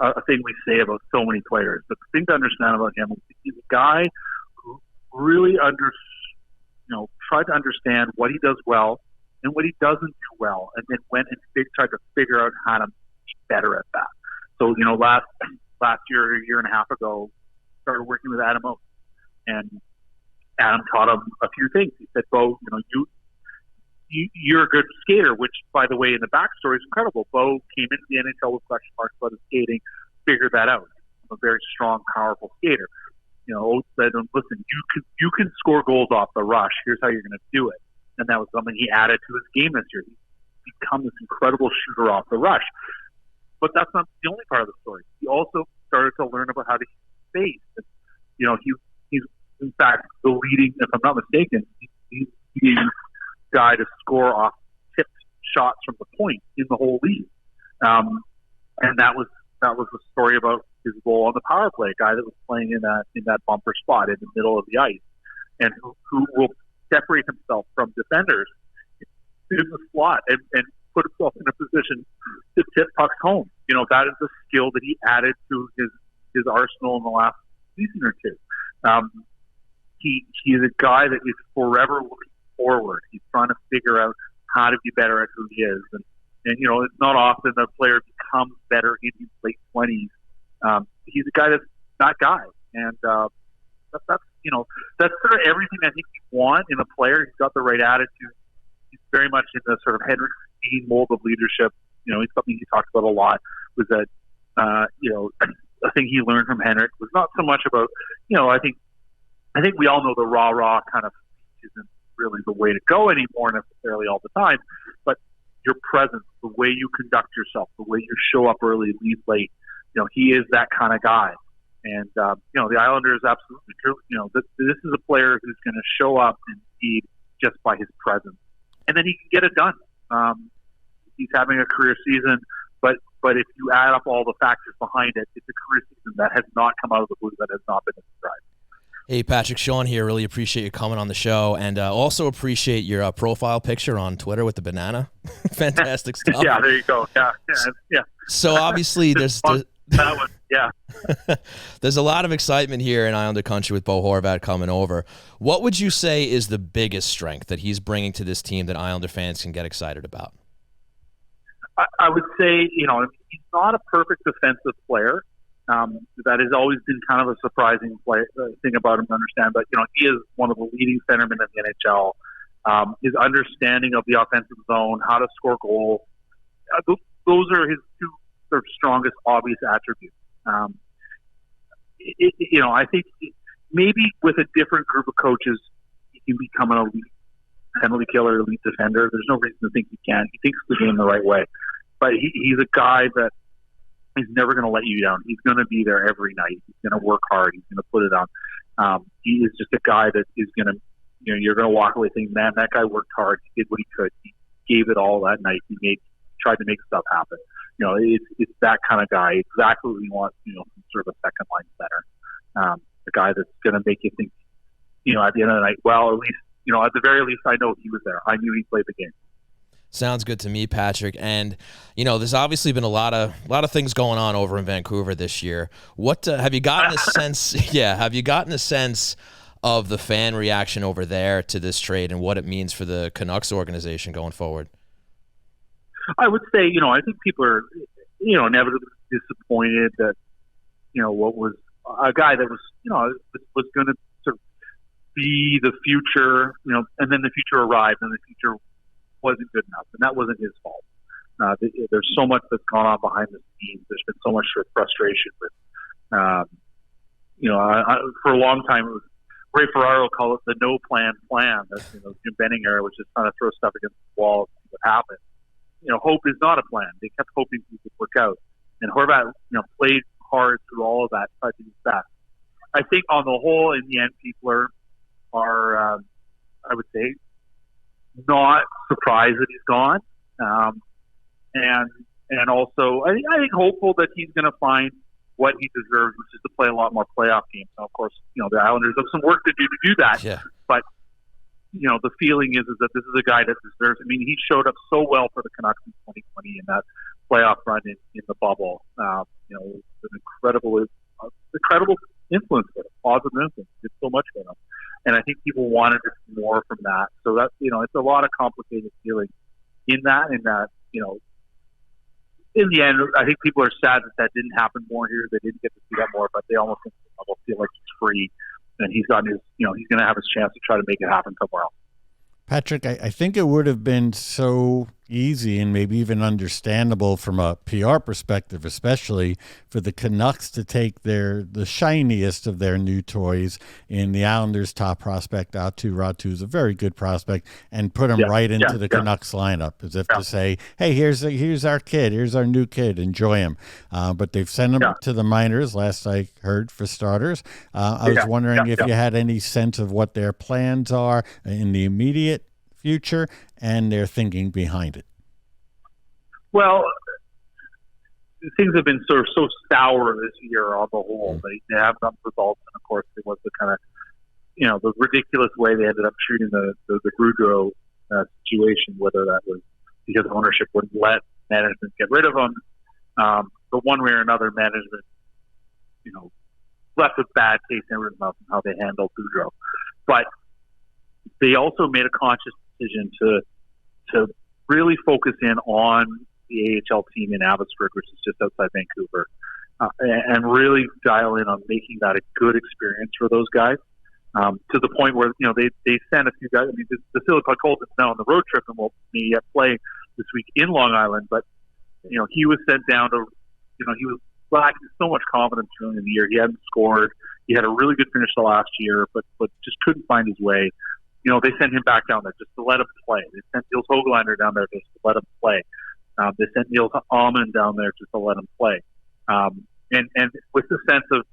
a thing we say about so many players. But the thing to understand about him is he's a guy who really tried to understand what he does well and what he doesn't do well, and then went and tried to figure out how to be better at that. So, you know, last year, a year and a half ago, started working with Adam Oates, and Adam taught him a few things. He said, Bo, you know, you're a good skater, which, by the way, in the backstory is incredible. Bo came into the NHL with question marks about his skating, figured that out. I'm a very strong, powerful skater. You know, Oates said, listen, you can score goals off the rush. Here's how you're going to do it. And that was something he added to his game this year. He's become this incredible shooter off the rush. But that's not the only part of the story. He also started to learn about how to space. And, you know, he's in fact the leading, if I'm not mistaken, he's the guy to score off shots from the point in the whole league. And that was the story about his role on the power play, a guy that was playing in that bumper spot in the middle of the ice, and who will separate himself from defenders in the slot and put himself in a position to tip pucks home. You know, that is a skill that he added to his arsenal in the last season or two. He is a guy that is forever looking forward. He's trying to figure out how to be better at who he is. And you know, it's not often a player becomes better in his late 20s. He's a guy that's that guy. And that's sort of everything I think you want in a player. He's got the right attitude. He's very much in the sort of Henrik Steen mold of leadership. You know, it's something he talked about a lot, was that, a thing he learned from Henrik was not so much about, I think we all know the rah-rah kind of isn't really the way to go anymore necessarily all the time, but your presence, the way you conduct yourself, the way you show up early, leave late, he is that kind of guy. And, the Islanders absolutely, this is a player who's going to show up and lead just by his presence. And then he can get it done. He's having a career season, but if you add up all the factors behind it, it's a career season that has not come out of the blue, that has not been a surprise. Hey, Patrick, Sean here. Really appreciate you coming on the show, and also appreciate your profile picture on Twitter with the banana. Fantastic stuff. Yeah, there you go. Yeah. So obviously there's that one, yeah. There's a lot of excitement here in Islander country with Bo Horvat coming over. What would you say is the biggest strength that he's bringing to this team that Islander fans can get excited about? I would say, he's not a perfect defensive player. That has always been kind of a surprising thing about him to understand. But, he is one of the leading centermen in the NHL. His understanding of the offensive zone, how to score goals, those are his two sort of strongest obvious attributes. I think maybe with a different group of coaches, he can become an elite penalty killer, elite defender. There's no reason to think he can. He thinks the game the right way. But he's a guy that he's never going to let you down. He's going to be there every night. He's going to work hard. He's going to put it on. He is just a guy that is going to, you're going to walk away thinking, man, that guy worked hard. He did what he could. He gave it all that night. He tried to make stuff happen. It's that kind of guy. Exactly what we want. Some sort of a second line center. A guy that's going to make you think, at the end of the night, well, at least, at the very least, I know he was there. I knew he played the game. Sounds good to me, Patrick. And there's obviously been a lot of things going on over in Vancouver this year. What have you gotten a sense? Yeah, have you gotten a sense of the fan reaction over there to this trade and what it means for the Canucks organization going forward? I would say, I think people are, inevitably disappointed that, what was a guy that was, was going to sort of be the future, and then the future arrived and the future wasn't good enough, and that wasn't his fault. There's so much that's gone on behind the scenes. There's been so much frustration with, for a long time, it was Ray Ferraro called it the no plan. That's Jim Benning era, which is trying to throw stuff against the wall and see what happens. Hope is not a plan. They kept hoping it would work out, and Horvat, played hard through all of that, tried to do his best. I think on the whole, in the end, people are I would say, not surprised that he's gone, and also I think hopeful that he's going to find what he deserves, which is to play a lot more playoff games. Now, of course, the Islanders have some work to do that. Yeah. But the feeling is that this is a guy that deserves. I mean, he showed up so well for the Canucks in 2020 in that playoff run in the bubble. An incredible influence for him, positive influence. Did so much for him. And I think people wanted to see more from that. So that's, it's a lot of complicated feelings in that, in the end, I think people are sad that didn't happen more here. They didn't get to see that more, but they almost feel like he's free and he's got his, he's going to have his chance to try to make it happen somewhere else. Patrick, I think it would have been so easy and maybe even understandable from a PR perspective, especially for the Canucks to take the shiniest of their new toys in the Islanders' top prospect, Ratu is a very good prospect, and put him right into the Canucks lineup, as if to say, hey, here's our kid, here's our new kid, enjoy him. But they've sent him to the minors, last I heard, for starters. I was wondering if you had any sense of what their plans are in the immediate future and their thinking behind it. Well, things have been sort of so sour this year on the whole. They haven't gotten results, and of course, it was the kind of the ridiculous way they ended up treating the Gaudreau situation. Whether that was because ownership wouldn't let management get rid of him, but one way or another, management, left with bad taste in everyone's mouth in how they handled Gaudreau. But they also made a conscious decision to really focus in on the AHL team in Abbotsford, which is just outside Vancouver, and really dial in on making that a good experience for those guys, to the point where they sent a few guys. I mean, the Philip Colton's now on the road trip and will be at play this week in Long Island, but he was sent down to he was lacking so much confidence early in the year. He hadn't scored. He had a really good finish the last year, but just couldn't find his way. They sent him back down there just to let him play. They sent Niels Hogelander down there just to let him play. They sent Niels Alum down there just to let him play. And with the sense of,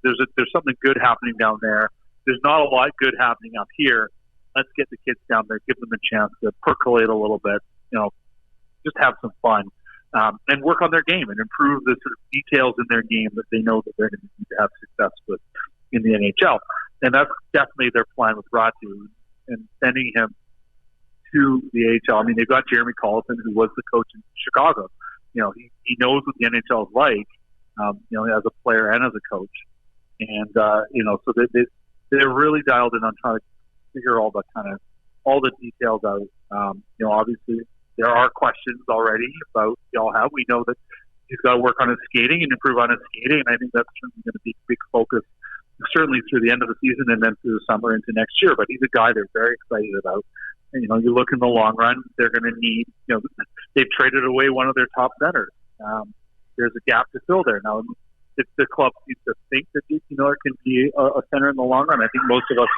there's something good happening down there. There's not a lot good happening up here. Let's get the kids down there, give them a chance to percolate a little bit, just have some fun, and work on their game and improve the sort of details in their game that they know that they're going to need to have success with in the NHL. And that's definitely their plan with Ratu and sending him to the AHL. I mean, they've got Jeremy Colleton, who was the coach in Chicago. He knows what the NHL is like, as a player and as a coach. And, so they're really dialed in on trying to figure all the details out. Obviously there are questions already about how we know that he's got to work on his skating and improve on his skating. And I think that's certainly going to be a big focus, certainly through the end of the season and then through the summer into next year. But he's a guy they're very excited about. And, you look in the long run, they're going to need, they've traded away one of their top centers. There's a gap to fill there. Now, if the club seems to think that JT Miller can be a center in the long run, I think most of us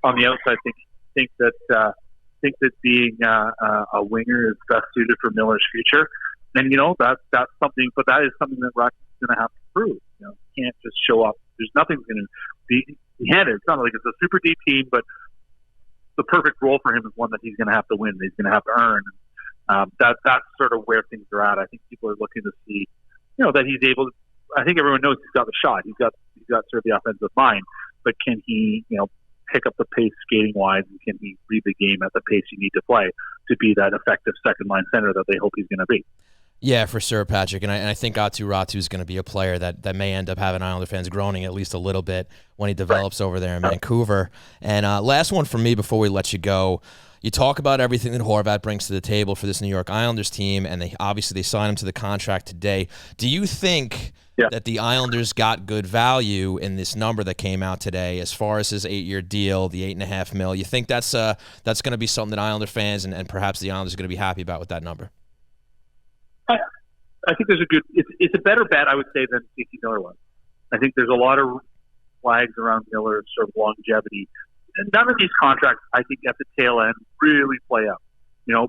on the outside think that being a winger is best suited for Miller's future. And, that's something, but that is something that Rock's going to have to prove. You can't just show up. There's nothing's going to be handed. It's not like it's a super deep team, but the perfect role for him is one that he's going to have to win, that he's going to have to earn. That's sort of where things are at. I think people are looking to see, that he's able to, I think everyone knows he's got the shot. He's got sort of the offensive mind, but can he, pick up the pace skating wise, and can he read the game at the pace you need to play to be that effective second line center that they hope he's going to be? Yeah, for sure, Patrick. And I think Ratu is going to be a player that may end up having Islander fans groaning at least a little bit when he develops over there in Vancouver. And last one for me before we let you go. You talk about everything that Horvat brings to the table for this New York Islanders team, and they signed him to the contract today. Do you think that the Islanders got good value in this number that came out today as far as his 8-year deal, the $8.5 million? You think that's going to be something that Islander fans and perhaps the Islanders are going to be happy about with that number? I think there's it's a better bet, I would say, than JT Miller was. I think there's a lot of flags around Miller's sort of longevity. And none of these contracts, I think, at the tail end really play out.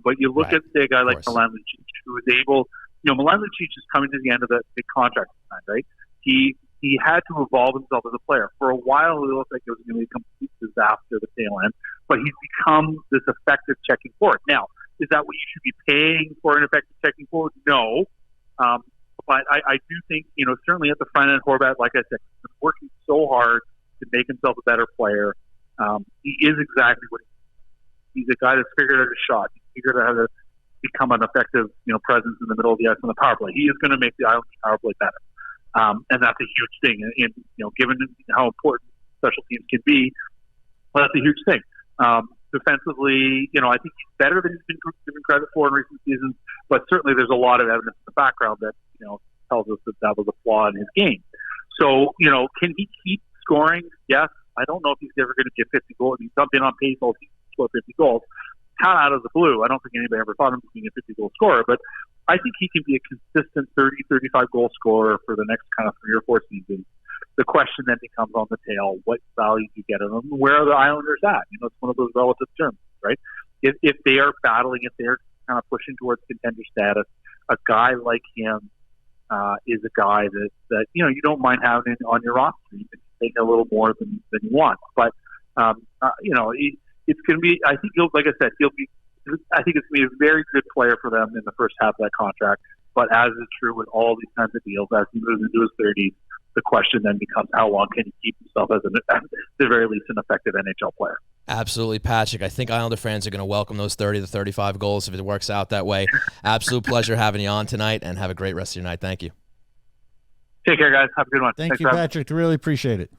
But you look at, say, a guy like Milan Lucic, who was able, Milan Lucic is coming to the end of the contract time, right? He had to evolve himself as a player. For a while, it looked like it was going to be a complete disaster at the tail end, but he's become this effective checking forward. Now, is that what you should be paying for an effective checking forward? No. But I do think, certainly at the front end, Horvat, like I said, he's working so hard to make himself a better player. He is exactly what he's a guy that's figured out a shot. He's figured out how to become an effective, presence in the middle of the ice on the power play. He is going to make the Islanders power play better. And that's a huge thing. And, given how important special teams can be, well, that's a huge thing. Defensively, I think he's better than he's been given credit for in recent seasons, but certainly there's a lot of evidence in the background that, tells us that was a flaw in his game. So, can he keep scoring? Yes. I don't know if he's ever going to get 50 goals. He's not been on pace all season to score 50 goals. Kind of out of the blue. I don't think anybody ever thought him being a 50-goal scorer, but I think he can be a consistent 30, 35-goal scorer for the next kind of 3 or 4 seasons. The question then becomes on the tail, what value do you get of them? Where are the Islanders at? It's one of those relative terms, right? If they are battling, if they're kind of pushing towards contender status, a guy like him is a guy that you don't mind having on your roster. You can take a little more than you want. But, it's going to be, I think like I said, I think it's going to be a very good player for them in the first half of that contract. But as is true with all these kinds of deals, as he moves into his 30s, the question then becomes how long can he keep himself as at the very least, an effective NHL player. Absolutely, Patrick. I think Islander fans are going to welcome those 30 to 35 goals if it works out that way. Absolute pleasure having you on tonight, and have a great rest of your night. Thank you. Take care, guys. Have a good one. Thanks, you, Patrick. Really appreciate it.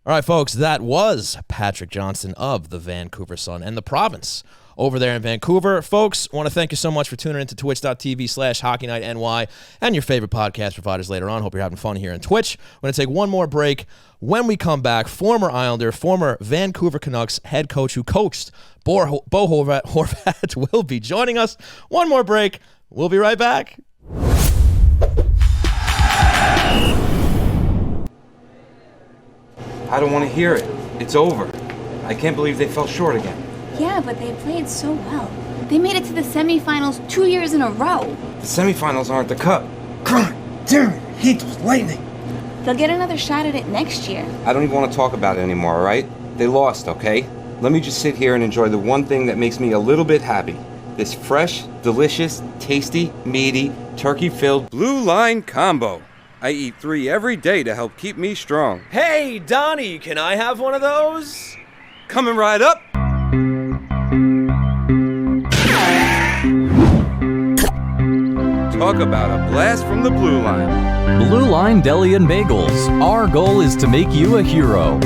All right, folks, that was Patrick Johnston of the Vancouver Sun and the province over there in Vancouver. Folks, I want to thank you so much for tuning into twitch.tv/HockeyNightNY and your favorite podcast providers later on. Hope you're having fun here on Twitch. We're going to take one more break. When we come back, former Islander, former Vancouver Canucks head coach who coached Bo Horvat will be joining us. One more break. We'll be right back. I don't want to hear it. It's over. I can't believe they fell short again. Yeah, but they played so well. They made it to the semifinals 2 years in a row. The semifinals aren't the cup. God damn it, hate those lightning. They'll get another shot at it next year. I don't even want to talk about it anymore, all right? They lost, okay? Let me just sit here and enjoy the one thing that makes me a little bit happy. This fresh, delicious, tasty, meaty, turkey-filled Blue Line Combo. I eat 3 every day to help keep me strong. Hey, Donnie, can I have one of those? Coming right up. Talk about a blast from the Blue Line. Blue Line Deli and Bagels. Our goal is to make you a hero.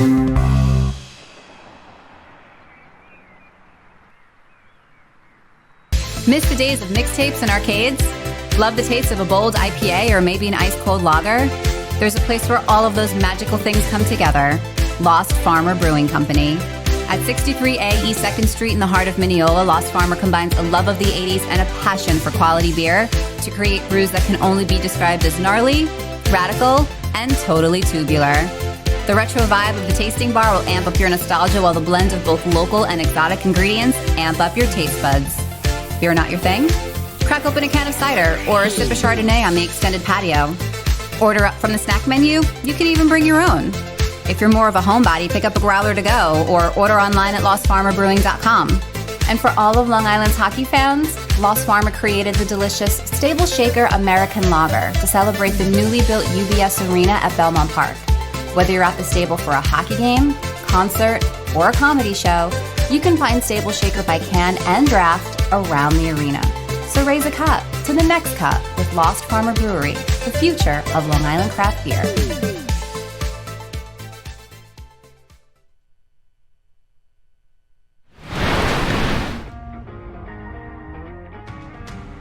Miss the days of mixtapes and arcades? Love the taste of a bold IPA or maybe an ice-cold lager? There's a place where all of those magical things come together. Lost Farmer Brewing Company. At 63A East 2nd Street in the heart of Mineola, Lost Farmer combines a love of the 80s and a passion for quality beer to create brews that can only be described as gnarly, radical, and totally tubular. The retro vibe of the tasting bar will amp up your nostalgia, while the blend of both local and exotic ingredients amp up your taste buds. Beer not your thing? Crack open a can of cider or sip a Chardonnay on the extended patio. Order up from the snack menu. You can even bring your own. If you're more of a homebody, pick up a growler to go or order online at lostfarmerbrewing.com. And for all of Long Island's hockey fans, Lost Farmer created the delicious Stable Shaker American Lager to celebrate the newly built UBS Arena at Belmont Park. Whether you're at the stable for a hockey game, concert, or a comedy show, you can find Stable Shaker by can and draft around the arena. So raise a cup to the next cup with Lost Farmer Brewery, the future of Long Island craft beer.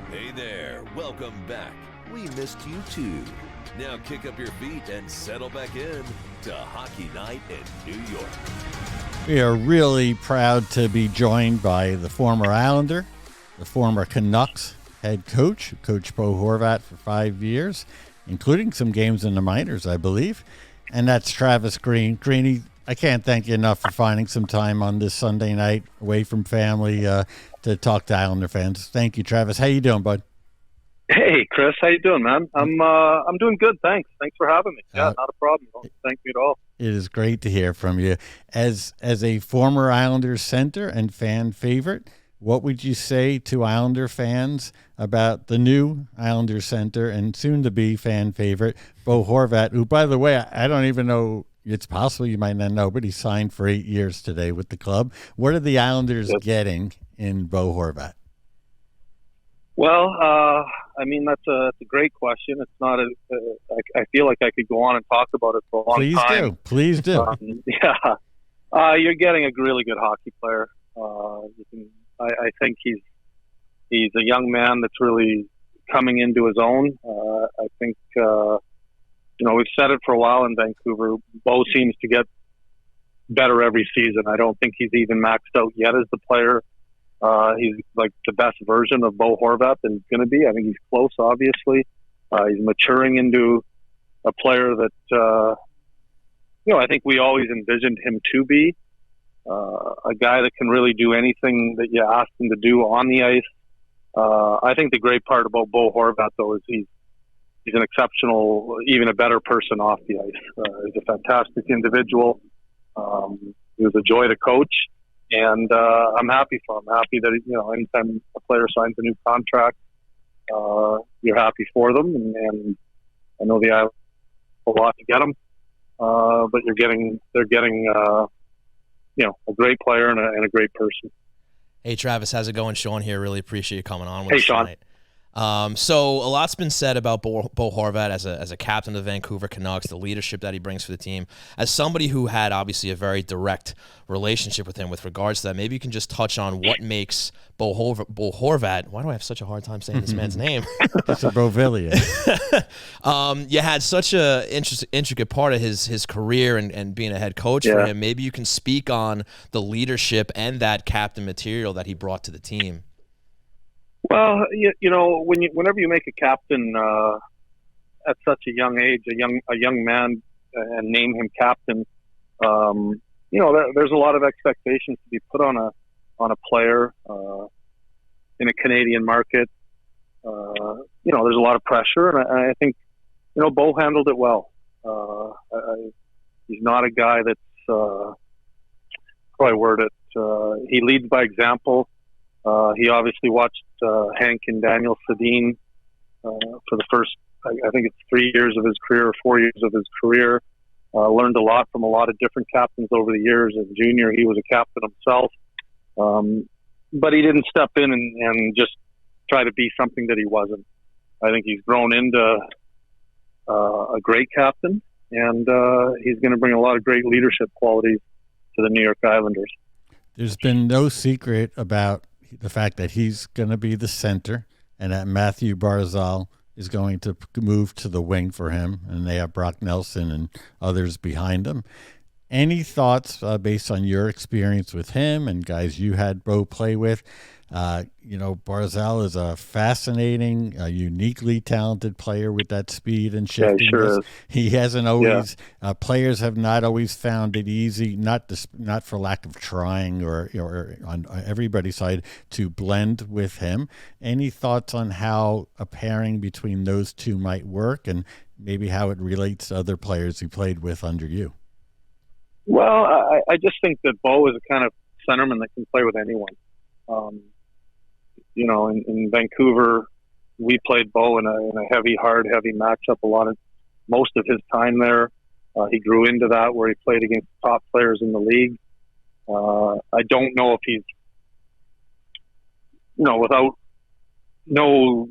Hey there, welcome back. We missed you too. Now kick up your feet and settle back in to Hockey Night in New York. We are really proud to be joined by the former Islander, the former Canucks head coach, who coached Bo Horvat for 5 years, including some games in the minors, I believe. And that's Travis Green. Greeny, I can't thank you enough for finding some time on this Sunday night away from family to talk to Islander fans. Thank you, Travis. How you doing, bud? Hey, Chris. How you doing, man? I'm doing good, thanks. Thanks for having me. Yeah, not a problem. Don't thank me at all. It is great to hear from you. As a former Islanders center and fan favorite, what would you say to Islander fans about the new Islanders center and soon-to-be fan favorite, Bo Horvat, who, by the way, I don't even know, it's possible you might not know, but he signed for 8 years today with the club. What are the Islanders getting in Bo Horvat? Well, I mean, that's a great question. It's not I feel like I could go on and talk about it for a long time. Please do. Yeah. You're getting a really good hockey player. I think he's a young man that's really coming into his own. I think, we've said it for a while in Vancouver. Bo seems to get better every season. I don't think he's even maxed out yet as the player. He's like the best version of Bo Horvat that he's going to be. I think he's close, obviously. He's maturing into a player that, I think we always envisioned him to be. A guy that can really do anything that you ask him to do on the ice. I think the great part about Bo Horvat, though, is he's an exceptional, even a better person off the ice. He's a fantastic individual. He was a joy to coach. And I'm happy for him. Happy that, anytime a player signs a new contract, you're happy for them. And I know the Islanders have a lot to get them, but they're getting a great player and a great person. Hey, Travis, how's it going? Sean here. Really appreciate you coming on with us Sean. Tonight. So a lot's been said about Bo Horvat as a captain of the Vancouver Canucks, the leadership that he brings for the team. As somebody who had obviously a very direct relationship with him with regards to that, maybe you can just touch on what makes Bo Horvat. Why do I have such a hard time saying this man's name? It's a Bovillian. You had such a intricate part of his career and being a head coach for him. Maybe you can speak on the leadership and that captain material that he brought to the team. Well, whenever you make a captain at such a young age, a young man, and name him captain, there's a lot of expectations to be put on a player in a Canadian market. There's a lot of pressure, and I think Bo handled it well. He's not a guy that's how do I word it? He leads by example. He obviously watched Hank and Daniel Sedin for the first, I think it's 3 years of his career or 4 years of his career. Learned a lot from a lot of different captains over the years. As junior, he was a captain himself. But he didn't step in and just try to be something that he wasn't. I think he's grown into a great captain, and he's going to bring a lot of great leadership qualities to the New York Islanders. There's been no secret about the fact that he's going to be the center and that Matthew Barzal is going to move to the wing for him, and they have Brock Nelson and others behind him. Any thoughts based on your experience with him and guys you had Bo play with? Barzal is a fascinating, uniquely talented player with that speed and shiftiness. Yeah, sure is. He hasn't always. Players have not always found it easy, not for lack of trying or on everybody's side, to blend with him. Any thoughts on how a pairing between those two might work, and maybe how it relates to other players he played with under you? Well, I just think that Bo is a kind of centerman that can play with anyone. In Vancouver, we played Bo in a heavy matchup. Most of his time there, he grew into that where he played against top players in the league. I don't know if he's, without no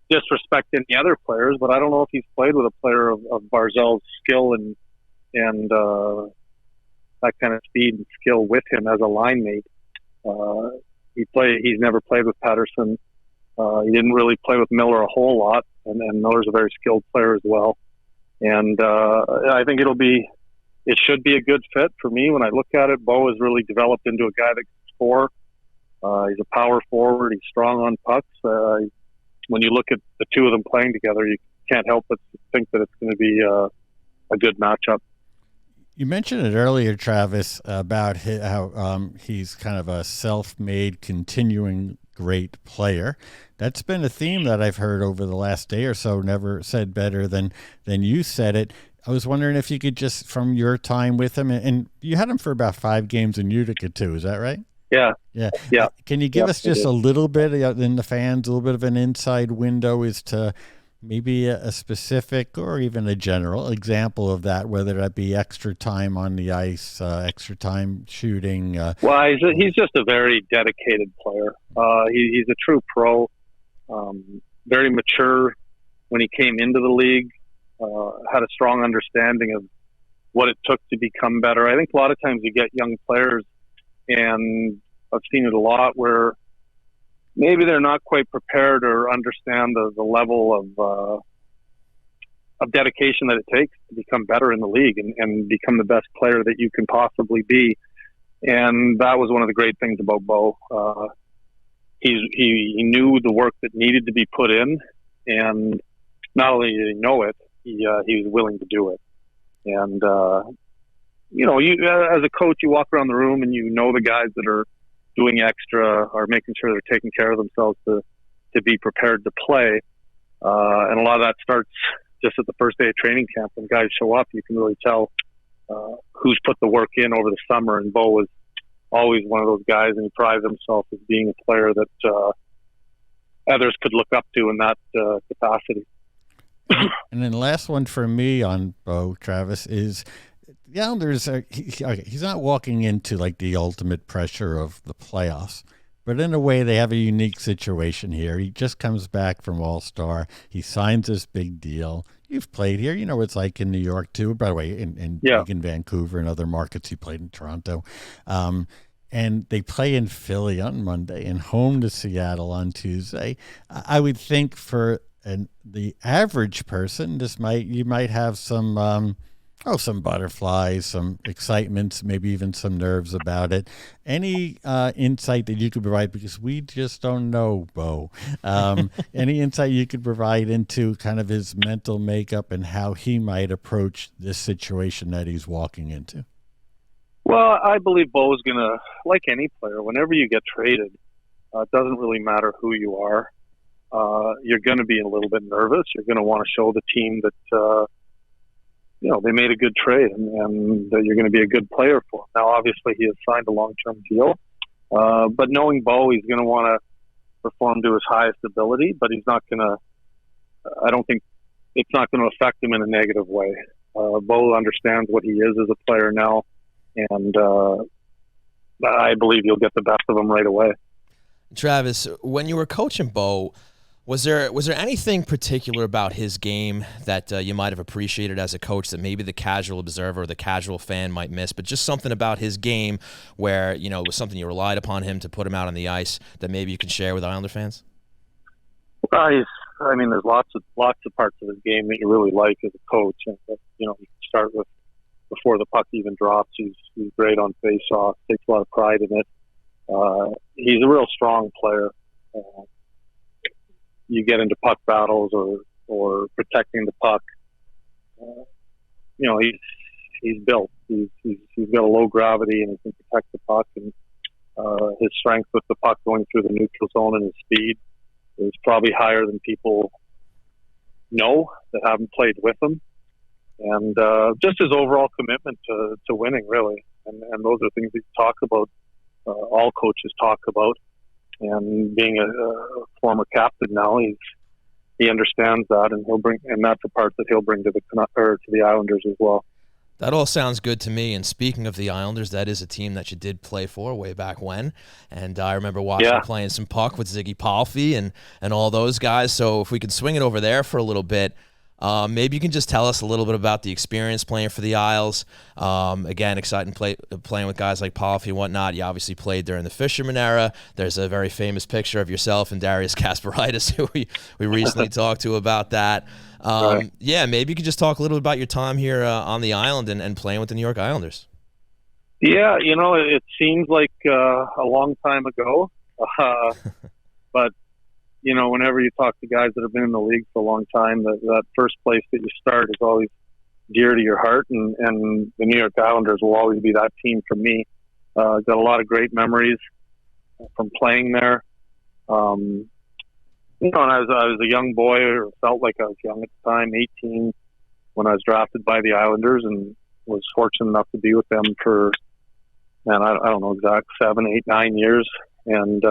disrespect to any other players, but I don't know if he's played with a player of Barzal's skill and that kind of speed and skill with him as a line mate. He's never played with Patterson. He didn't really play with Miller a whole lot, and Miller's a very skilled player as well. And I think it should be a good fit for me. When I look at it, Bo has really developed into a guy that can score. He's a power forward. He's strong on pucks. When you look at the two of them playing together, you can't help but think that it's going to be a good matchup. You mentioned it earlier, Travis, about how he's kind of a self-made, continuing great player. That's been a theme that I've heard over the last day or so, never said better than you said it. I was wondering if you could just, from your time with him, and you had him for about 5 games in Utica too, is that right? Yeah. Can you give us just a little bit, in the fans, a little bit of an inside window as to maybe a specific or even a general example of that, whether that be extra time on the ice, extra time shooting? Well, he's just a very dedicated player. He's a true pro, very mature when he came into the league, had a strong understanding of what it took to become better. I think a lot of times you get young players, and I've seen it a lot, where maybe they're not quite prepared or understand the level of dedication that it takes to become better in the league and become the best player that you can possibly be. And that was one of the great things about Bo. He knew the work that needed to be put in, and not only did he know it, he was willing to do it. And you as a coach, you walk around the room and you know the guys that are doing extra or making sure they're taking care of themselves to be prepared to play. And a lot of that starts just at the first day of training camp. When guys show up, you can really tell who's put the work in over the summer. And Bo was always one of those guys, and he prides himself as being a player that others could look up to in that capacity. And then the last one for me on Bo, Travis, is the Islanders he's not walking into like the ultimate pressure of the playoffs, but in a way they have a unique situation here. He just comes back from All-Star. He signs this big deal. You've played here. You know what it's like in New York, too. By the way, in Vancouver and other markets. You played in Toronto. And they play in Philly on Monday and home to Seattle on Tuesday. I would think for the average person, you might have some butterflies, some excitement, maybe even some nerves about it. Any insight that you could provide, because we just don't know, Bo, any insight you could provide into kind of his mental makeup and how he might approach this situation that he's walking into? Well, I believe Bo is going to, like any player, whenever you get traded, it doesn't really matter who you are. You're going to be a little bit nervous. You're going to want to show the team that, they made a good trade and that you're going to be a good player for them. Now, obviously, he has signed a long-term deal. But knowing Bo, he's going to want to perform to his highest ability, but he's not going to, I don't think it's not going to affect him in a negative way. Bo understands what he is as a player now, and I believe you'll get the best of him right away. Travis, when you were coaching Bo, was there anything particular about his game that you might have appreciated as a coach that maybe the casual observer or the casual fan might miss, but just something about his game where, it was something you relied upon him to put him out on the ice that maybe you can share with Islander fans? There's lots of parts of his game that you really like as a coach. And, you can start with before the puck even drops. He's great on face-off, takes a lot of pride in it. He's a real strong player. You get into puck battles or protecting the puck. He's built. He's got a low gravity and he can protect the puck. And his strength with the puck going through the neutral zone and his speed is probably higher than people know that haven't played with him. And just his overall commitment to winning, really. And those are things that you talk about. All coaches talk about. And being a former captain now, he understands that, and that's a part that he'll bring to the Islanders as well. That all sounds good to me. And speaking of the Islanders, that is a team that you did play for way back when. And I remember watching you playing some puck with Ziggy Palffy and all those guys. So if we could swing it over there for a little bit, maybe you can just tell us a little bit about the experience playing for the Isles. Again, exciting playing with guys like Palffy and whatnot. You obviously played during the Fisherman era. There's a very famous picture of yourself and Darius Kasparaitis, who we recently talked to about that. Right. Yeah, maybe you could just talk a little bit about your time here on the island and playing with the New York Islanders. Yeah, it seems like a long time ago, but whenever you talk to guys that have been in the league for a long time, that first place that you start is always dear to your heart, and the New York Islanders will always be that team for me. Got a lot of great memories from playing there. And I was a young boy, or felt like I was young at the time, 18, when I was drafted by the Islanders, and was fortunate enough to be with them for, I don't know, exact 7, 8, 9 years. And,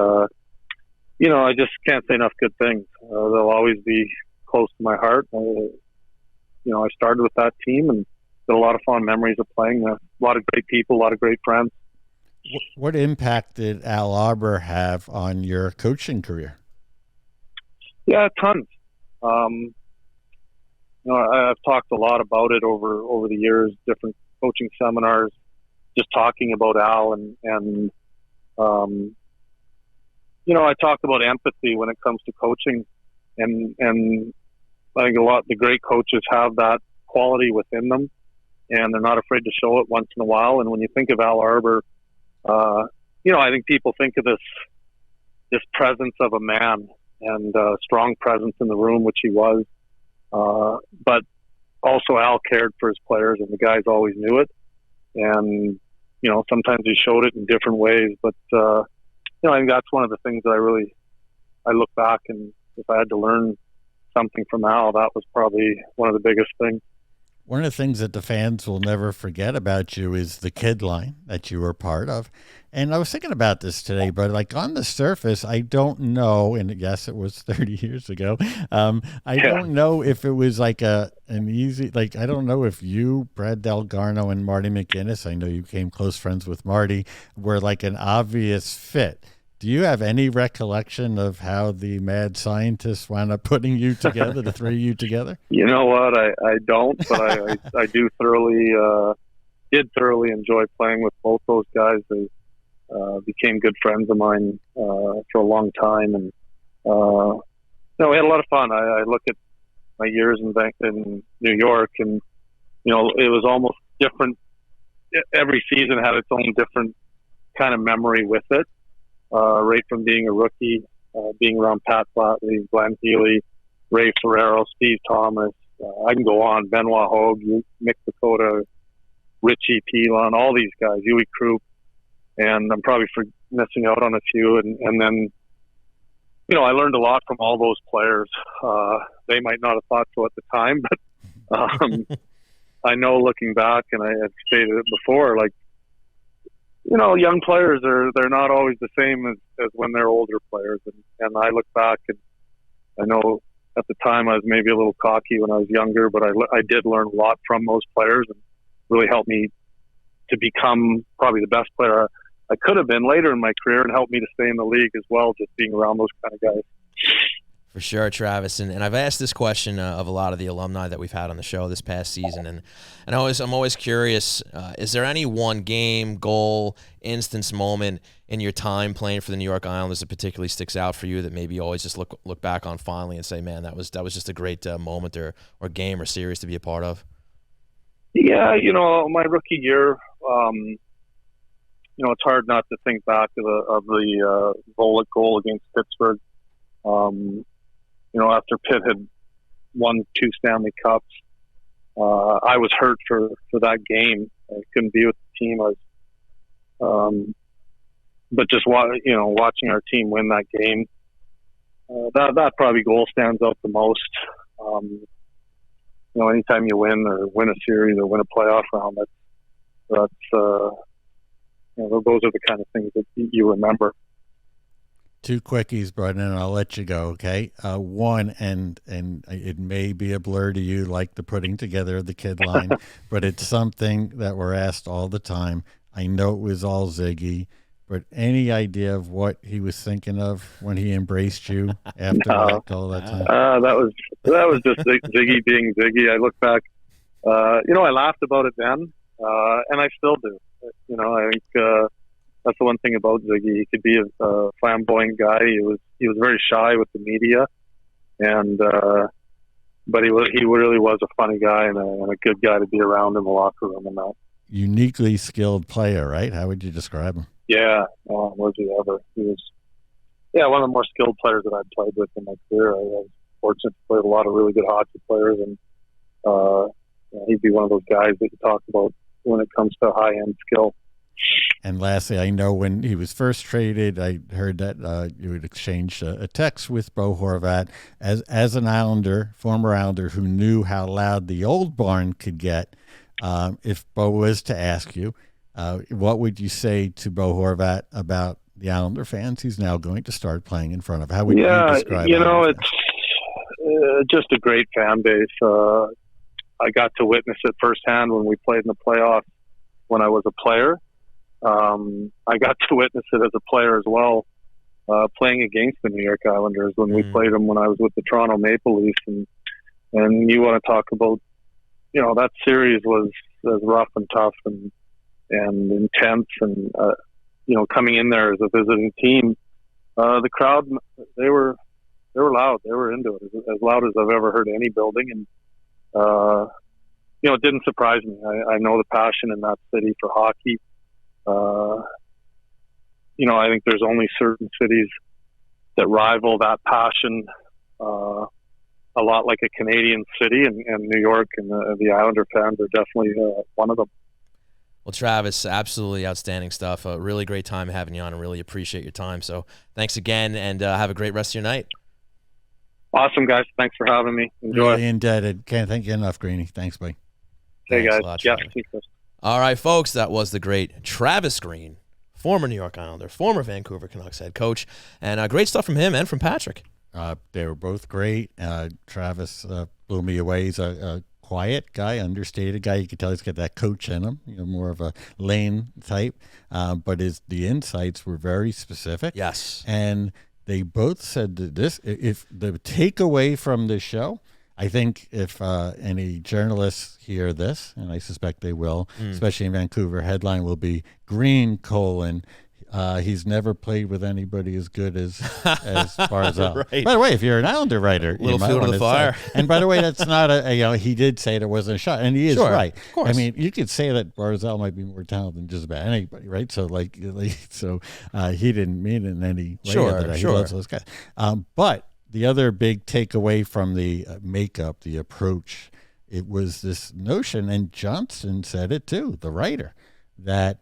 I just can't say enough good things. They'll always be close to my heart. I started with that team and got a lot of fond memories of playing there. A lot of great people, a lot of great friends. What impact did Al Arbor have on your coaching career? Yeah, tons. I've talked a lot about it over the years, different coaching seminars, just talking about Al and I talk about empathy when it comes to coaching, and I think a lot of the great coaches have that quality within them, and they're not afraid to show it once in a while. And when you think of Al Arbor, I think people think of this presence of a man and strong presence in the room, which he was. But also Al cared for his players, and the guys always knew it. And sometimes he showed it in different ways, but I think that's one of the things that I look back, and if I had to learn something from Al, that was probably one of the biggest things. one of the things that the fans will never forget about you is the kid line that you were part of. And I was thinking about this today, but like on the surface, I don't know, and yes, it was 30 years ago. I don't know if it was like an easy, like, I don't know if you, Brad Delgarno, and Marty McGinnis, I know you became close friends with Marty, were like an obvious fit. Do you have any recollection of how the mad scientists wound up putting you together, the three of you together? You know what? I don't, but I do did thoroughly enjoy playing with both those guys. They became good friends of mine for a long time, and we had a lot of fun. I look at my years in New York, and it was almost different. Every season had its own different kind of memory with it. Right from being a rookie, being around Pat Flatley, Glenn Healy, Ray Ferrero, Steve Thomas. I can go on. Benoit Hogue, Mick Dakota, Richie Pilon, all these guys, Huey Krupp, and I'm probably missing out on a few. And then, I learned a lot from all those players. They might not have thought so at the time, but I know looking back, and I have stated it before, like, young players they're not always the same as when they're older players. And I look back, and I know at the time I was maybe a little cocky when I was younger, but I did learn a lot from those players and really helped me to become probably the best player I could have been later in my career, and helped me to stay in the league as well, just being around those kind of guys. For sure, Travis, and I've asked this question of a lot of the alumni that we've had on the show this past season, and I'm always curious: is there any one game, goal, instance, moment in your time playing for the New York Islanders that particularly sticks out for you that maybe you always just look back on fondly and say, "Man, that was just a great moment or game or series to be a part of"? Yeah, my rookie year, it's hard not to think back of the Volek goal against Pittsburgh. After Pitt had won 2 Stanley Cups, I was hurt for that game. I couldn't be with the team. But just watching our team win that game, that probably goal stands out the most. Anytime you win a series or win a playoff round, those are the kind of things that you remember. 2 quickies, Brendan, and I'll let you go, okay? One, and it may be a blur to you, like the putting together of the kid line, but it's something that we're asked all the time. I know it was all Ziggy, but any idea of what he was thinking of when he embraced you after all that time? That was just Ziggy being Ziggy. I look back, I laughed about it then, and I still do. I think that's the one thing about Ziggy. He could be a flamboyant guy. He was very shy with the media, but he really was a funny guy and a good guy to be around in the locker room and that. Uniquely skilled player, right? How would you describe him? Yeah, was he ever? He was, one of the more skilled players that I've played with in my career. I was fortunate to play with a lot of really good hockey players, and he'd be one of those guys that you talk about when it comes to high-end skill. And lastly, I know when he was first traded, I heard that you had exchanged a text with Bo Horvat. As an Islander, former Islander who knew how loud the old barn could get, if Bo was to ask you, what would you say to Bo Horvat about the Islander fans he's now going to start playing in front of? How would you describe it? It's just a great fan base. I got to witness it firsthand when we played in the playoffs when I was a player. I got to witness it as a player as well, playing against the New York Islanders when we played them when I was with the Toronto Maple Leafs. And you want to talk about, that series was rough and tough and intense. And, coming in there as a visiting team, the crowd, they were loud. They were into it, as loud as I've ever heard any building. And, it didn't surprise me. I know the passion in that city for hockey. I think there's only certain cities that rival that passion a lot like a Canadian city, and New York and the Islander fans are definitely one of them. Well, Travis, absolutely outstanding stuff. A really great time having you on, and really appreciate your time. So thanks again, and have a great rest of your night. Awesome, guys. Thanks for having me. Enjoy. Really indebted. Can't thank you enough, Greeny. Thanks, buddy. Hey, Thanks guys. a lot, Yeah. Travis. All right, folks. That was the great Travis Green, former New York Islander, former Vancouver Canucks head coach, and great stuff from him and from Patrick. They were both great. Travis blew me away. He's a quiet guy, understated guy. You could tell he's got that coach in him, more of a lane type. But the insights were very specific. Yes. And they both said that if the takeaway from this show, I think if any journalists hear this, and I suspect they will, especially in Vancouver, headline will be Green : he's never played with anybody as good as Barzal. Right. By the way, if you're an Islander writer, little fuel to the fire. And by the way, that's not he did say there wasn't a shot, and he is right. Of course. I mean, you could say that Barzal might be more talented than just about anybody, right? So he didn't mean it in any way. Sure. He loves those guys. But the other big takeaway from the makeup, the approach, it was this notion, and Johnston said it too, the writer, that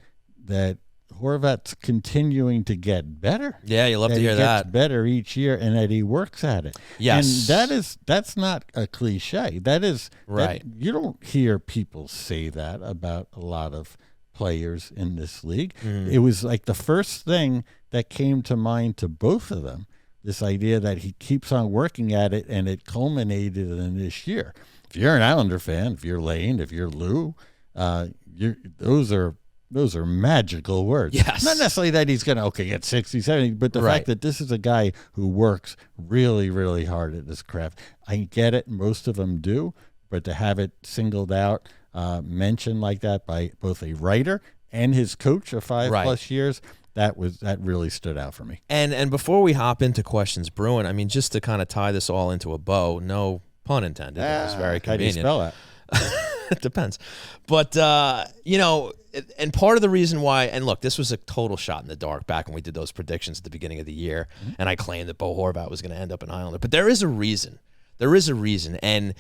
Horvat's continuing to get better. Yeah, you love to hear that. He gets better each year, and that he works at it. Yes. And that's not a cliche. That is right. You don't hear people say that about a lot of players in this league. It was like the first thing that came to mind to both of them, this idea that he keeps on working at it, and it culminated in this year. If you're an Islander fan, if you're Lane, if you're Lou, those are magical words. Yes. Not necessarily that he's going to, get 60, 70, but the fact that this is a guy who works really, really hard at this craft. I get it. Most of them do, but to have it singled out, mentioned like that by both a writer and his coach of 5+ years, that really stood out for me. And before we hop into questions brewing, I mean, just to kind of tie this all into a bow, no pun intended. It was very convenient. How do you spell that? It depends. But, and part of the reason why, and look, this was a total shot in the dark back when we did those predictions at the beginning of the year, and I claimed that Bo Horvat was going to end up an Islander. But there is a reason. There is a reason. And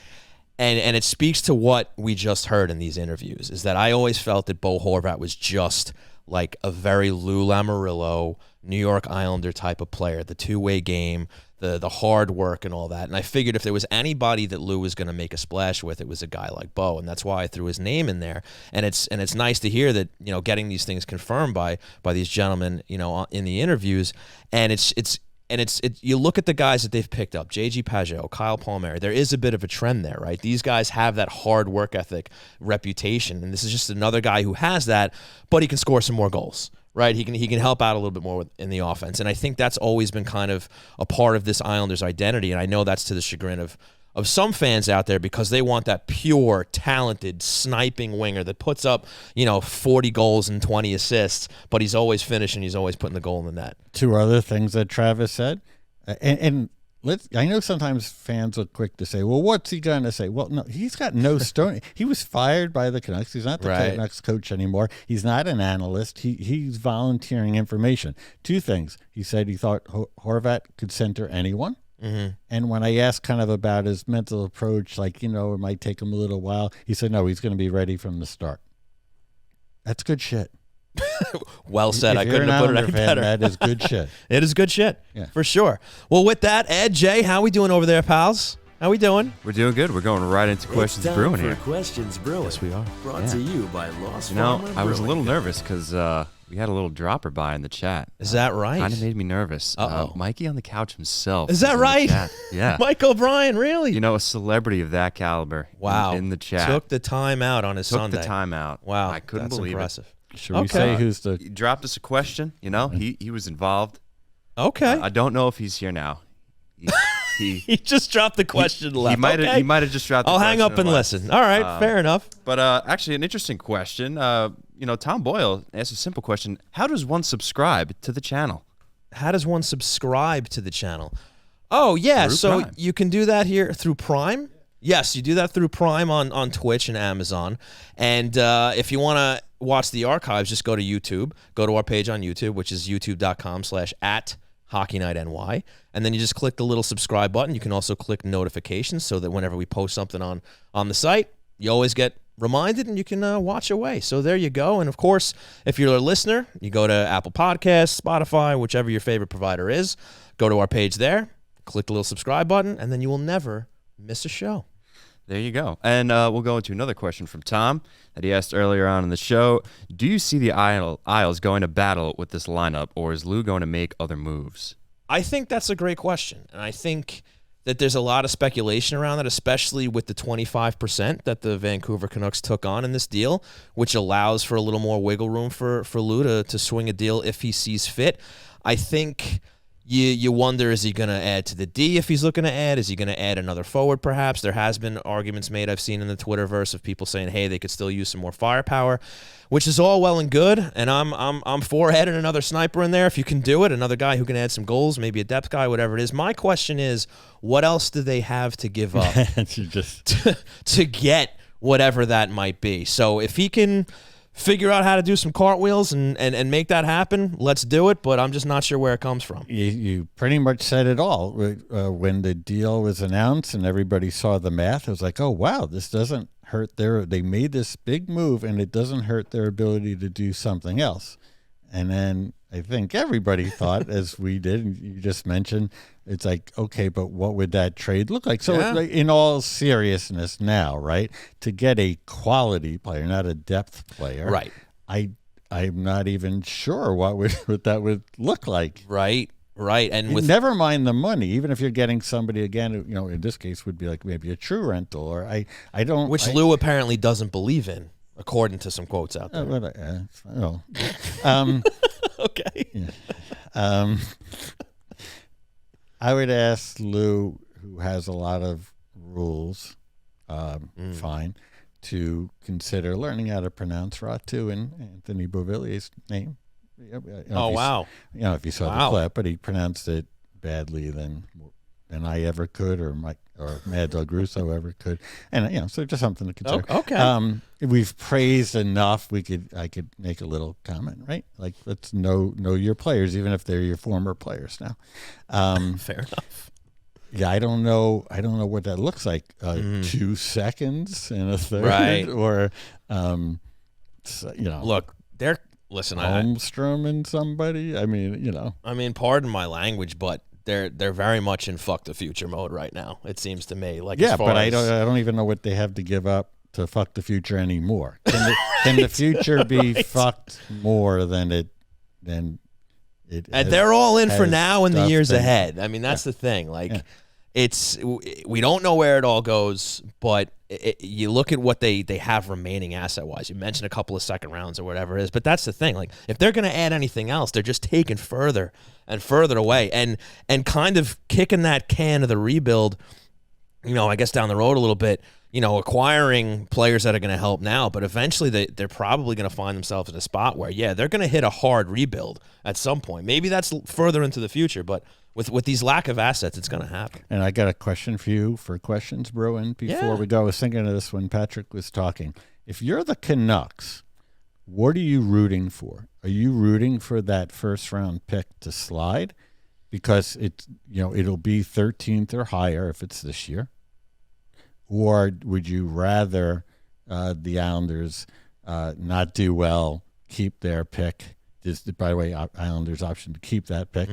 it speaks to what we just heard in these interviews, is that I always felt that Bo Horvat was just like a very Lou Lamoriello, New York Islander type of player, the two-way game, the hard work and all that. And I figured if there was anybody that Lou was going to make a splash with, it was a guy like Bo, and that's why I threw his name in there. And it's nice to hear that, getting these things confirmed by these gentlemen, in the interviews. And it's you look at the guys that they've picked up, J.G. Pageau, Kyle Palmieri, there is a bit of a trend there, right? These guys have that hard work ethic reputation, and this is just another guy who has that, but he can score some more goals, right? He can help out a little bit more in the offense, and I think that's always been kind of a part of this Islanders identity, and I know that's to the chagrin of some fans out there because they want that pure, talented, sniping winger that puts up, 40 goals and 20 assists, but he's always finishing, he's always putting the goal in the net. Two other things that Travis said, and I know sometimes fans are quick to say, well, what's he going to say? Well, no, he's got no story. He was fired by the Canucks. He's not the Canucks coach anymore. He's not an analyst. He's volunteering information. Two things. He said he thought Horvat could center anyone. Mm-hmm. And when I asked kind of about his mental approach, like, it might take him a little while, he said, no, he's going to be ready from the start. That's good shit. Well said. I couldn't have put it any better. That is good shit. It is good shit, for sure. Well, with that, Ed, Jay, how we doing over there, pals? How we doing? We're doing good. We're going right into Questions Brewing here. Questions Brewing. Yes, we are. Brought to you by Lost Farmer I was a little Brewing. nervous because we had a little dropper by in the chat. Is that right? Kind of made me nervous. Mikey on the couch himself. Is that right? Yeah. Mike O'Brien, really? A celebrity of that caliber. Wow. In the chat. Took the time out on his Sunday. Took the time out. Wow. I couldn't That's believe impressive. it. Should we say who's the... He dropped us a question. He was involved. Okay. I don't know if he's here now. He just dropped the question left. He might have just dropped the I'll question. hang up and listen. All right, fair enough. But actually, an interesting question. Tom Boyle asked a simple question. How does one subscribe to the channel? How does one subscribe to the channel? Oh, yeah. Through Prime. You can do that here through Prime. Yes, you do that through Prime on Twitch and Amazon. And if you want to watch the archives, just go to YouTube. Go to our page on YouTube, which is youtube.com/@HockeyNightNY. And then you just click the little subscribe button. You can also click notifications so that whenever we post something on the site, you always get reminded and you can watch away. So there you go. And, of course, if you're a listener, you go to Apple Podcasts, Spotify, whichever your favorite provider is. Go to our page there, click the little subscribe button, and then you will never miss a show. There you go. And we'll go into another question from Tom that he asked earlier on in the show. Do you see the Isles going to battle with this lineup, or is Lou going to make other moves? I think that's a great question. And I think that there's a lot of speculation around that, especially with the 25% that the Vancouver Canucks took on in this deal, which allows for a little more wiggle room for Lou to swing a deal if he sees fit. I think you wonder, is he going to add to the D if he's looking to add? Is he going to add another forward perhaps? There has been arguments made I've seen in the Twitterverse of people saying, hey, they could still use some more firepower, which is all well and good, and I'm for adding another sniper in there if you can do it, another guy who can add some goals, maybe a depth guy, whatever it is. My question is, what else do they have to give up to get whatever that might be? So if he can figure out how to do some cartwheels and make that happen, let's do it, but I'm just not sure where it comes from. You pretty much said it all. When the deal was announced and everybody saw the math, it was like, oh, wow, this doesn't hurt they made this big move, and it doesn't hurt their ability to do something else. And then I think everybody thought, as we did, and you just mentioned, it's like, okay, but what would that trade look like? So in all seriousness now, right, to get a quality player, not a depth player, right? I'm not even sure what that would look like. Right. And never mind the money, even if you're getting somebody, again, in this case would be like maybe a true rental, or I don't. Which Lou apparently doesn't believe in, according to some quotes out there. Okay. Yeah. I would ask Lou, who has a lot of rules, fine, to consider learning how to pronounce Ratu and Anthony Beauvillier's name. Wow. If you saw the clip, but he pronounced it badly than I ever could, or Mad Dog Russo ever could, and so just something to consider. Okay. We've praised enough. I could make a little comment, right? Like, let's know your players, even if they're your former players now. Fair enough. Yeah, I don't know what that looks like. 2 seconds and a third, right? Or look, listen, Holmstrom and somebody. I mean, pardon my language, but they're very much in fuck the future mode right now. It seems to me. Like, yeah, but I don't even know what they have to give up to fuck the future anymore. Can the future be fucked more than it? And they're all in for now and the years ahead. I mean, that's the thing. Like, we don't know where it all goes, but you look at what they have remaining asset-wise. You mentioned a couple of second rounds or whatever it is, but that's the thing. Like, if they're going to add anything else, they're just taking further and further away and kind of kicking that can of the rebuild, I guess down the road a little bit, acquiring players that are going to help now, but eventually they're probably going to find themselves in a spot where, they're going to hit a hard rebuild at some point. Maybe that's further into the future, but with these lack of assets, it's going to happen. And I got a question for you for questions, Bruin, before we go. I was thinking of this when Patrick was talking. If you're the Canucks, what are you rooting for? Are you rooting for that first-round pick to slide? Because it'll be 13th or higher if it's this year. Or would you rather the Islanders not do well, keep their pick? By the way, Islanders' option to keep that pick,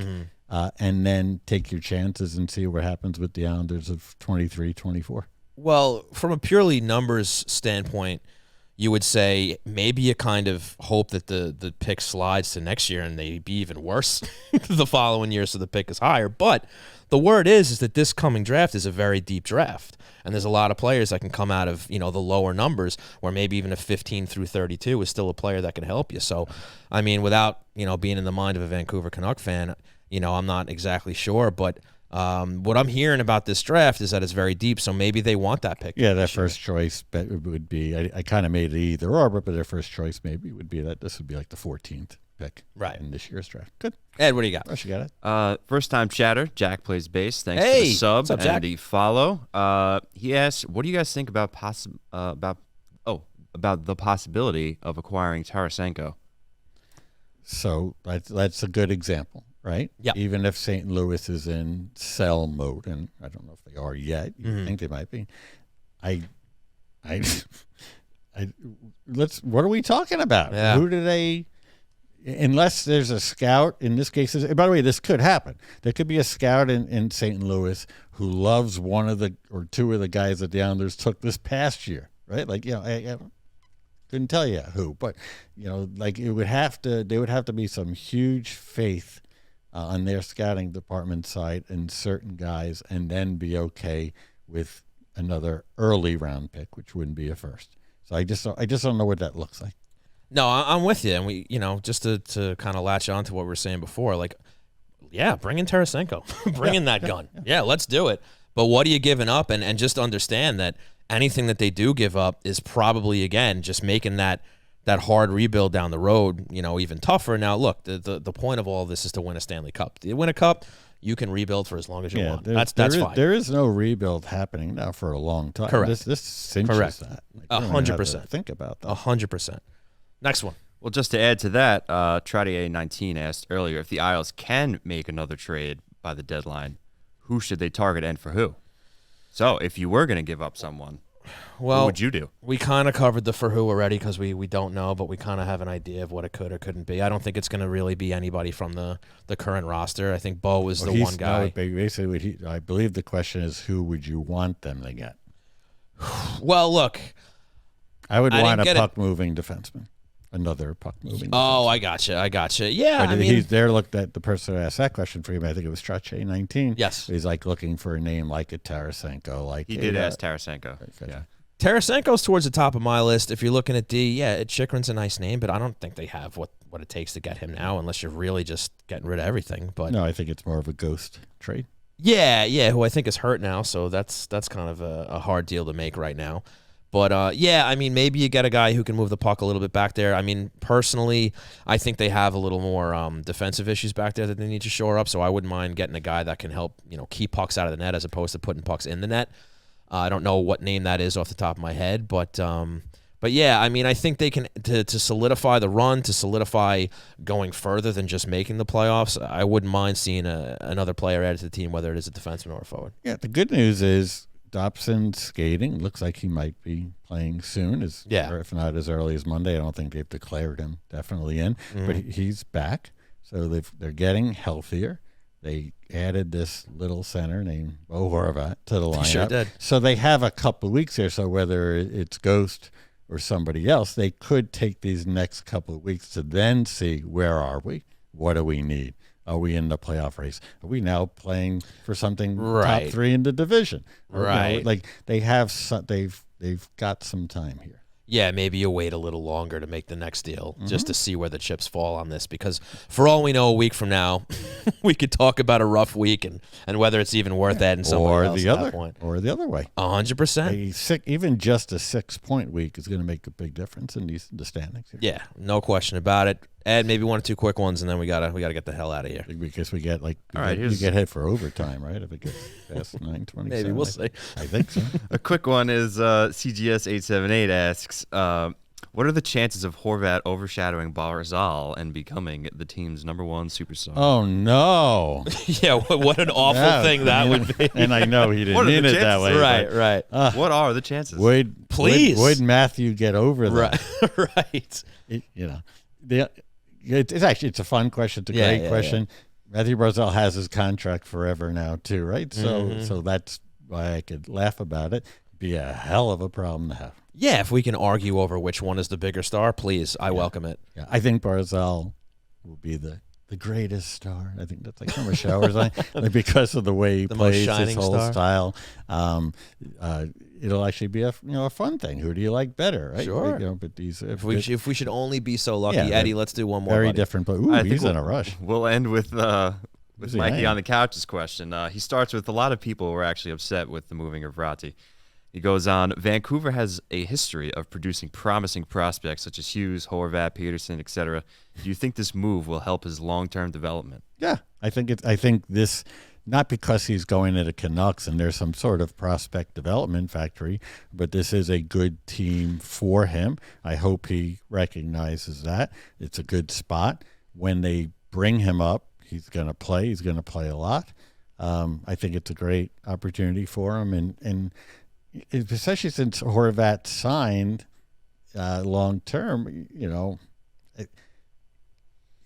and then take your chances and see what happens with the Islanders of 23, 24? Well, from a purely numbers standpoint, you would say maybe you kind of hope that the pick slides to next year and they be even worse the following year, so the pick is higher. But the word is that this coming draft is a very deep draft, and there's a lot of players that can come out of the lower numbers, where maybe even a 15 through 32 is still a player that can help you. So, I mean, without being in the mind of a Vancouver Canuck fan, I'm not exactly sure, but what I'm hearing about this draft is that it's very deep, so maybe they want that pick. Yeah, their first choice would be, I kind of made it either or, but their first choice maybe would be that this would be like the 14th pick in this year's draft. Good. Ed, what do you got? Rush, you got it. First time chatter, Jack plays bass. Thanks for the sub. What's up, Jack? And the follow. He asked, what do you guys think about the possibility of acquiring Tarasenko? So that's a good example. Right? Yeah. Even if St. Louis is in sell mode, and I don't know if they are yet. You think they might be. What are we talking about? Yeah. Who do they? unless there's a scout, in this case, by the way, this could happen. There could be a scout in St. Louis who loves one of the or two of the guys that the Islanders took this past year, right? Like, I couldn't tell you who, but like there would have to be some huge faith on their scouting department side in certain guys, and then be okay with another early round pick, which wouldn't be a first. So I just don't know what that looks like. No, I'm with you, and we just to kind of latch on to what we were saying before, like, yeah, bring in Tarasenko, bring in that gun, yeah, let's do it. But what are you giving up? And just understand that anything that they do give up is probably, again, just making that hard rebuild down the road, even tougher. Now, look, the point of all of this is to win a Stanley Cup. You win a cup, you can rebuild for as long as you want. That's fine. There is no rebuild happening now for a long time. Correct. This cinches that. 100%. Think about that. 100%. Next one. Well, just to add to that, Tradier19 asked earlier if the Isles can make another trade by the deadline, who should they target and for who? So if you were going to give up someone, what would you do? We kind of covered the for who already because we don't know, but we kind of have an idea of what it could or couldn't be. I don't think it's going to really be anybody from the current roster. I think Bo is the one guy. Basically, I believe the question is who would you want them to get? Well, look. I would want a puck-moving defenseman. Another puck-moving defenseman. Oh, I gotcha. Yeah, but he's there. Looked at the person who asked that question for him. I think it was Trache19. Yes. He's like looking for a name like a Tarasenko. He did ask Tarasenko. Yeah. Tarasenko's towards the top of my list. If you're looking at D, Chychrun's a nice name, but I don't think they have what it takes to get him now unless you're really just getting rid of everything. But no, I think it's more of a ghost trade. Yeah, who I think is hurt now, so that's kind of a hard deal to make right now. But, maybe you get a guy who can move the puck a little bit back there. I mean, personally, I think they have a little more defensive issues back there that they need to shore up, so I wouldn't mind getting a guy that can help, keep pucks out of the net as opposed to putting pucks in the net. I don't know what name that is off the top of my head, but yeah, I think they can, to solidify the run, to solidify going further than just making the playoffs, I wouldn't mind seeing another player added to the team, whether it is a defenseman or a forward. Yeah, the good news is Dobson's skating. Looks like he might be playing soon, or if not as early as Monday. I don't think they've declared him definitely in, but he's back. So they're getting healthier. They added this little center named Bo Horvat to the lineup. Sure did. So they have a couple of weeks here. So whether it's Ghost or somebody else, they could take these next couple of weeks to then see where are we, what do we need. Are we in the playoff race? Are we now playing for something top 3 in the division? Right. Like they've got some time here. Yeah, maybe you wait a little longer to make the next deal just to see where the chips fall on this, because for all we know, a week from now, we could talk about a rough week and whether it's even worth adding somebody else at that point. Or the other way. 100%. Even just a 6-point week is going to make a big difference in the standings here. Yeah, no question about it. Ed, maybe 1 or 2 quick ones, and then we gotta get the hell out of here. Because we get you get hit for overtime, right? If it gets past 9:27. Maybe we'll see. I think so. A quick one is CGS878 asks, what are the chances of Horvat overshadowing Barzal and becoming the team's #1 superstar? Oh no! Yeah, what an awful thing that would be. And I know he didn't mean it that way. Right. What are the chances? Would Matthew get over that? Right. It's a fun question. It's a great question. Yeah. Matthew Barzal has his contract forever now too, right? So that's why I could laugh about it. Be a hell of a problem to have. Yeah, if we can argue over which one is the bigger star, please, I welcome it. Yeah, I think Barzal will be the greatest star. I think that's like Summer Showers, because of the way he plays, his whole style. It'll actually be a fun thing. Who do you like better? Right? Sure. But if we should only be so lucky, Eddie, let's do one more. Very different, but he's in a rush. We'll end with Mikey on the Couch's question. He starts with a lot of people were actually upset with the moving of Vrati. He goes on, Vancouver has a history of producing promising prospects such as Hughes, Horvat, Peterson, etc. Do you think this move will help his long-term development? Yeah, I think this, not because he's going to the Canucks and there's some sort of prospect development factory, but this is a good team for him. I hope he recognizes that. It's a good spot. When they bring him up, he's going to play. He's going to play a lot. I think it's a great opportunity for him, and especially since Horvat signed long term,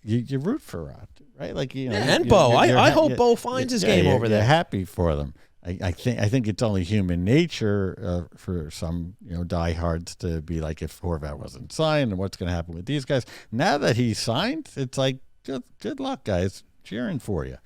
you root for Rott, right? Like and Bo. I hope Bo finds his game over there. You're happy for them. I think it's only human nature for some diehards to be like, if Horvat wasn't signed, and what's going to happen with these guys? Now that he's signed, it's like good luck, guys. Cheering for you.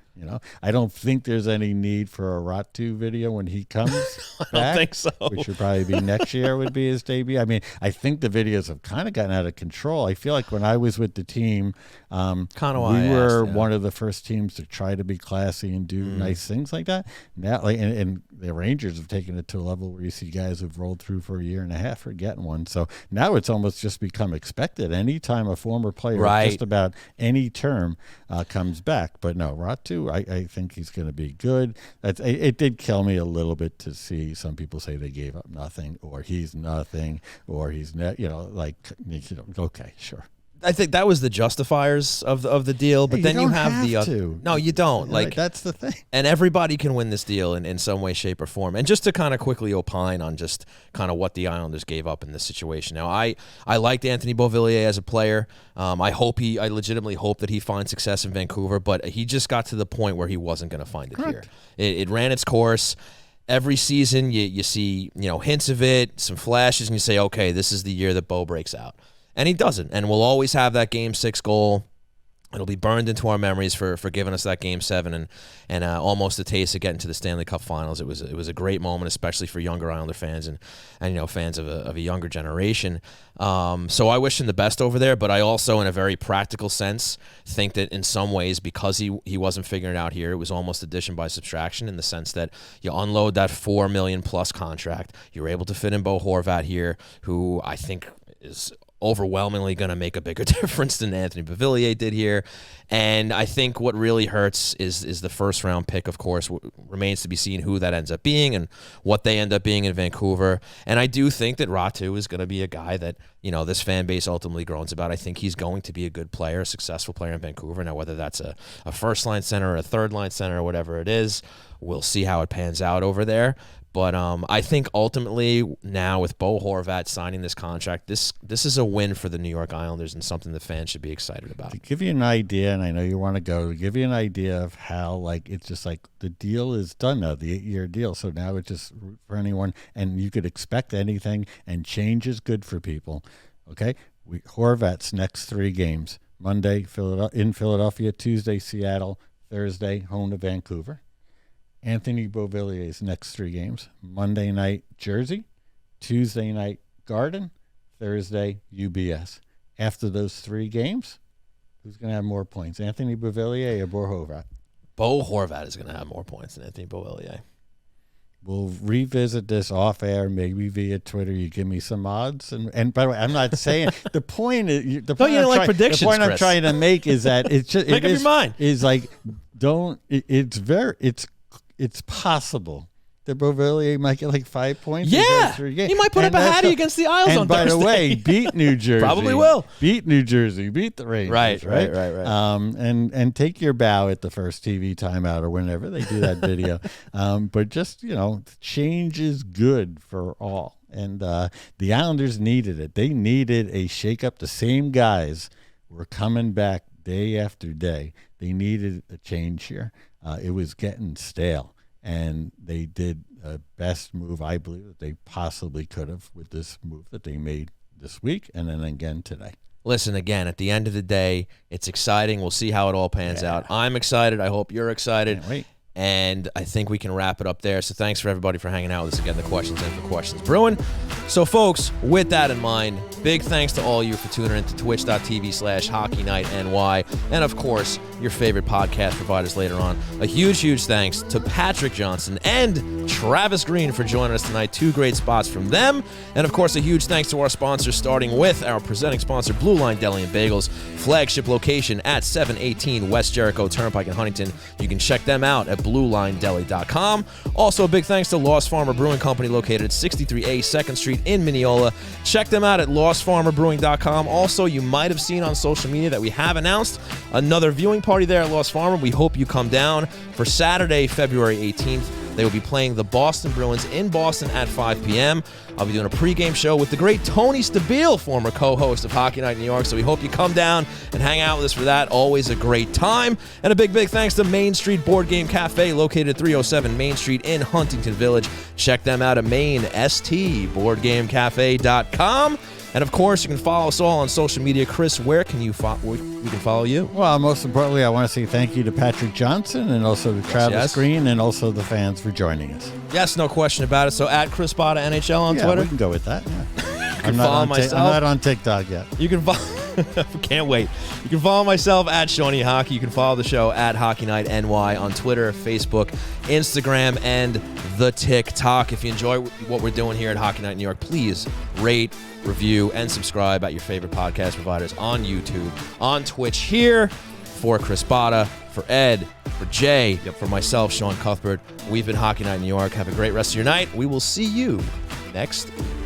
I don't think there's any need for a Ratu video when he comes I back, don't think so. Which would probably be next year would be his debut. I mean, I think the videos have kind of gotten out of control. I feel like when I was with the team, we were one of the first teams to try to be classy and do nice things like that. Now, and the Rangers have taken it to a level where you see guys who've rolled through for a year and a half for getting one. So now it's almost just become expected. Anytime a former player, just about any term, comes back. But no, Ratu, I think he's going to be good. It did kill me a little bit to see some people say they gave up nothing, or he's nothing, or he's okay, sure. I think that was the justifiers of the deal, but then you have the no, you don't. Like that's the thing. And everybody can win this deal in some way, shape, or form. And just to kind of quickly opine on just kind of what the Islanders gave up in this situation. Now, I liked Anthony Beauvillier as a player. I legitimately hope that he finds success in Vancouver, but he just got to the point where he wasn't going to find it here. It ran its course. Every season, you see hints of it, some flashes, and you say, okay, this is the year that Bo breaks out. And he doesn't. And we'll always have that Game 6 goal. It'll be burned into our memories for giving us that Game 7 and almost a taste of getting to the Stanley Cup Finals. It was a great moment, especially for younger Islander fans and fans of a younger generation. So I wish him the best over there, but I also, in a very practical sense, think that in some ways, because he wasn't figuring it out here, it was almost addition by subtraction, in the sense that you unload that $4 million plus contract. You're able to fit in Bo Horvat here, who I think is overwhelmingly going to make a bigger difference than Anthony Beauvillier did here. And I think what really hurts is the first round pick, of course. Remains to be seen who that ends up being and what they end up being in Vancouver. And I do think that Ratu is going to be a guy that, this fan base ultimately groans about. I think he's going to be a good player, a successful player in Vancouver. Now, whether that's a first-line center or a third-line center or whatever it is, we'll see how it pans out over there. But I think ultimately now with Bo Horvat signing this contract, this is a win for the New York Islanders and something the fans should be excited about. To give you an idea, and I know you want to go, to give you an idea of how it's just like the deal is done now, the 8-year deal. So now it's just for anyone, and you could expect anything, and change is good for people. Okay, Horvat's next 3 games: Monday in Philadelphia, Tuesday Seattle, Thursday home to Vancouver. Anthony Beauvillier's next 3 games: Monday night, Jersey; Tuesday night, Garden; Thursday, UBS. After those 3 games, who's going to have more points, Anthony Beauvillier or Bo Horvat? Bo Horvat is going to have more points than Anthony Beauvillier. We'll revisit this off air, maybe via Twitter. You give me some odds, and by the way, I'm not saying the point is the point. Predictions, the point Chris. I'm trying to make is that it's just make up your mind. Is like don't. It's possible that Beauvillier might get like 5 points. Yeah, he might put up a hattie against the Isles on Thursday. And by the way, beat New Jersey. Probably will. Beat New Jersey. Beat the Rangers. Right. And take your bow at the first TV timeout or whenever they do that video. But just, change is good for all. And the Islanders needed it. They needed a shakeup. The same guys were coming back day after day. They needed a change here. It was getting stale, and they did the best move, I believe, that they possibly could have with this move that they made this week and then again today. Listen, again, at the end of the day, it's exciting. We'll see how it all pans out. I'm excited. I hope you're excited. Can't wait. And I think we can wrap it up there. So thanks for everybody for hanging out with us again. The Questions In for Questions Brewing. So, folks, with that in mind, big thanks to all you for tuning in to twitch.tv/HockeyNightNY. And, of course, your favorite podcast providers later on. A huge, huge thanks to Patrick Johnston and Travis Green for joining us tonight. 2 great spots from them. And, of course, a huge thanks to our sponsors, starting with our presenting sponsor, Blue Line Deli and Bagels, flagship location at 718 West Jericho Turnpike in Huntington. You can check them out at BlueLineDeli.com. Also, a big thanks to Lost Farmer Brewing Company, located at 63A 2nd Street in Mineola. Check them out at LostFarmerBrewing.com. Also, you might have seen on social media that we have announced another viewing party there at Lost Farmer. We hope you come down for Saturday, February 18th. They will be playing the Boston Bruins in Boston at 5 p.m. I'll be doing a pregame show with the great Tony Stabile, former co-host of Hockey Night in New York. So we hope you come down and hang out with us for that. Always a great time. And a big thanks to Main Street Board Game Cafe, located at 307 Main Street in Huntington Village. Check them out at mainstboardgamecafe.com. And of course, you can follow us all on social media. Chris, where can we can follow you? Well, most importantly, I want to say thank you to Patrick Johnston and also to Travis Green and also the fans for joining us. Yes, no question about it. So at Chris Botta NHL on Twitter. We can go with that. Yeah. I'm not on TikTok yet. You can follow. Can't wait. You can follow myself at Shawnee Hockey. You can follow the show at Hockey Night NY on Twitter, Facebook, Instagram, and the TikTok. If you enjoy what we're doing here at Hockey Night New York, please rate, review, and subscribe at your favorite podcast providers on YouTube, on Twitch. Here for Chris Botta, for Ed, for Jay, for myself, Sean Cuthbert. We've been Hockey Night New York. Have a great rest of your night. We will see you next week.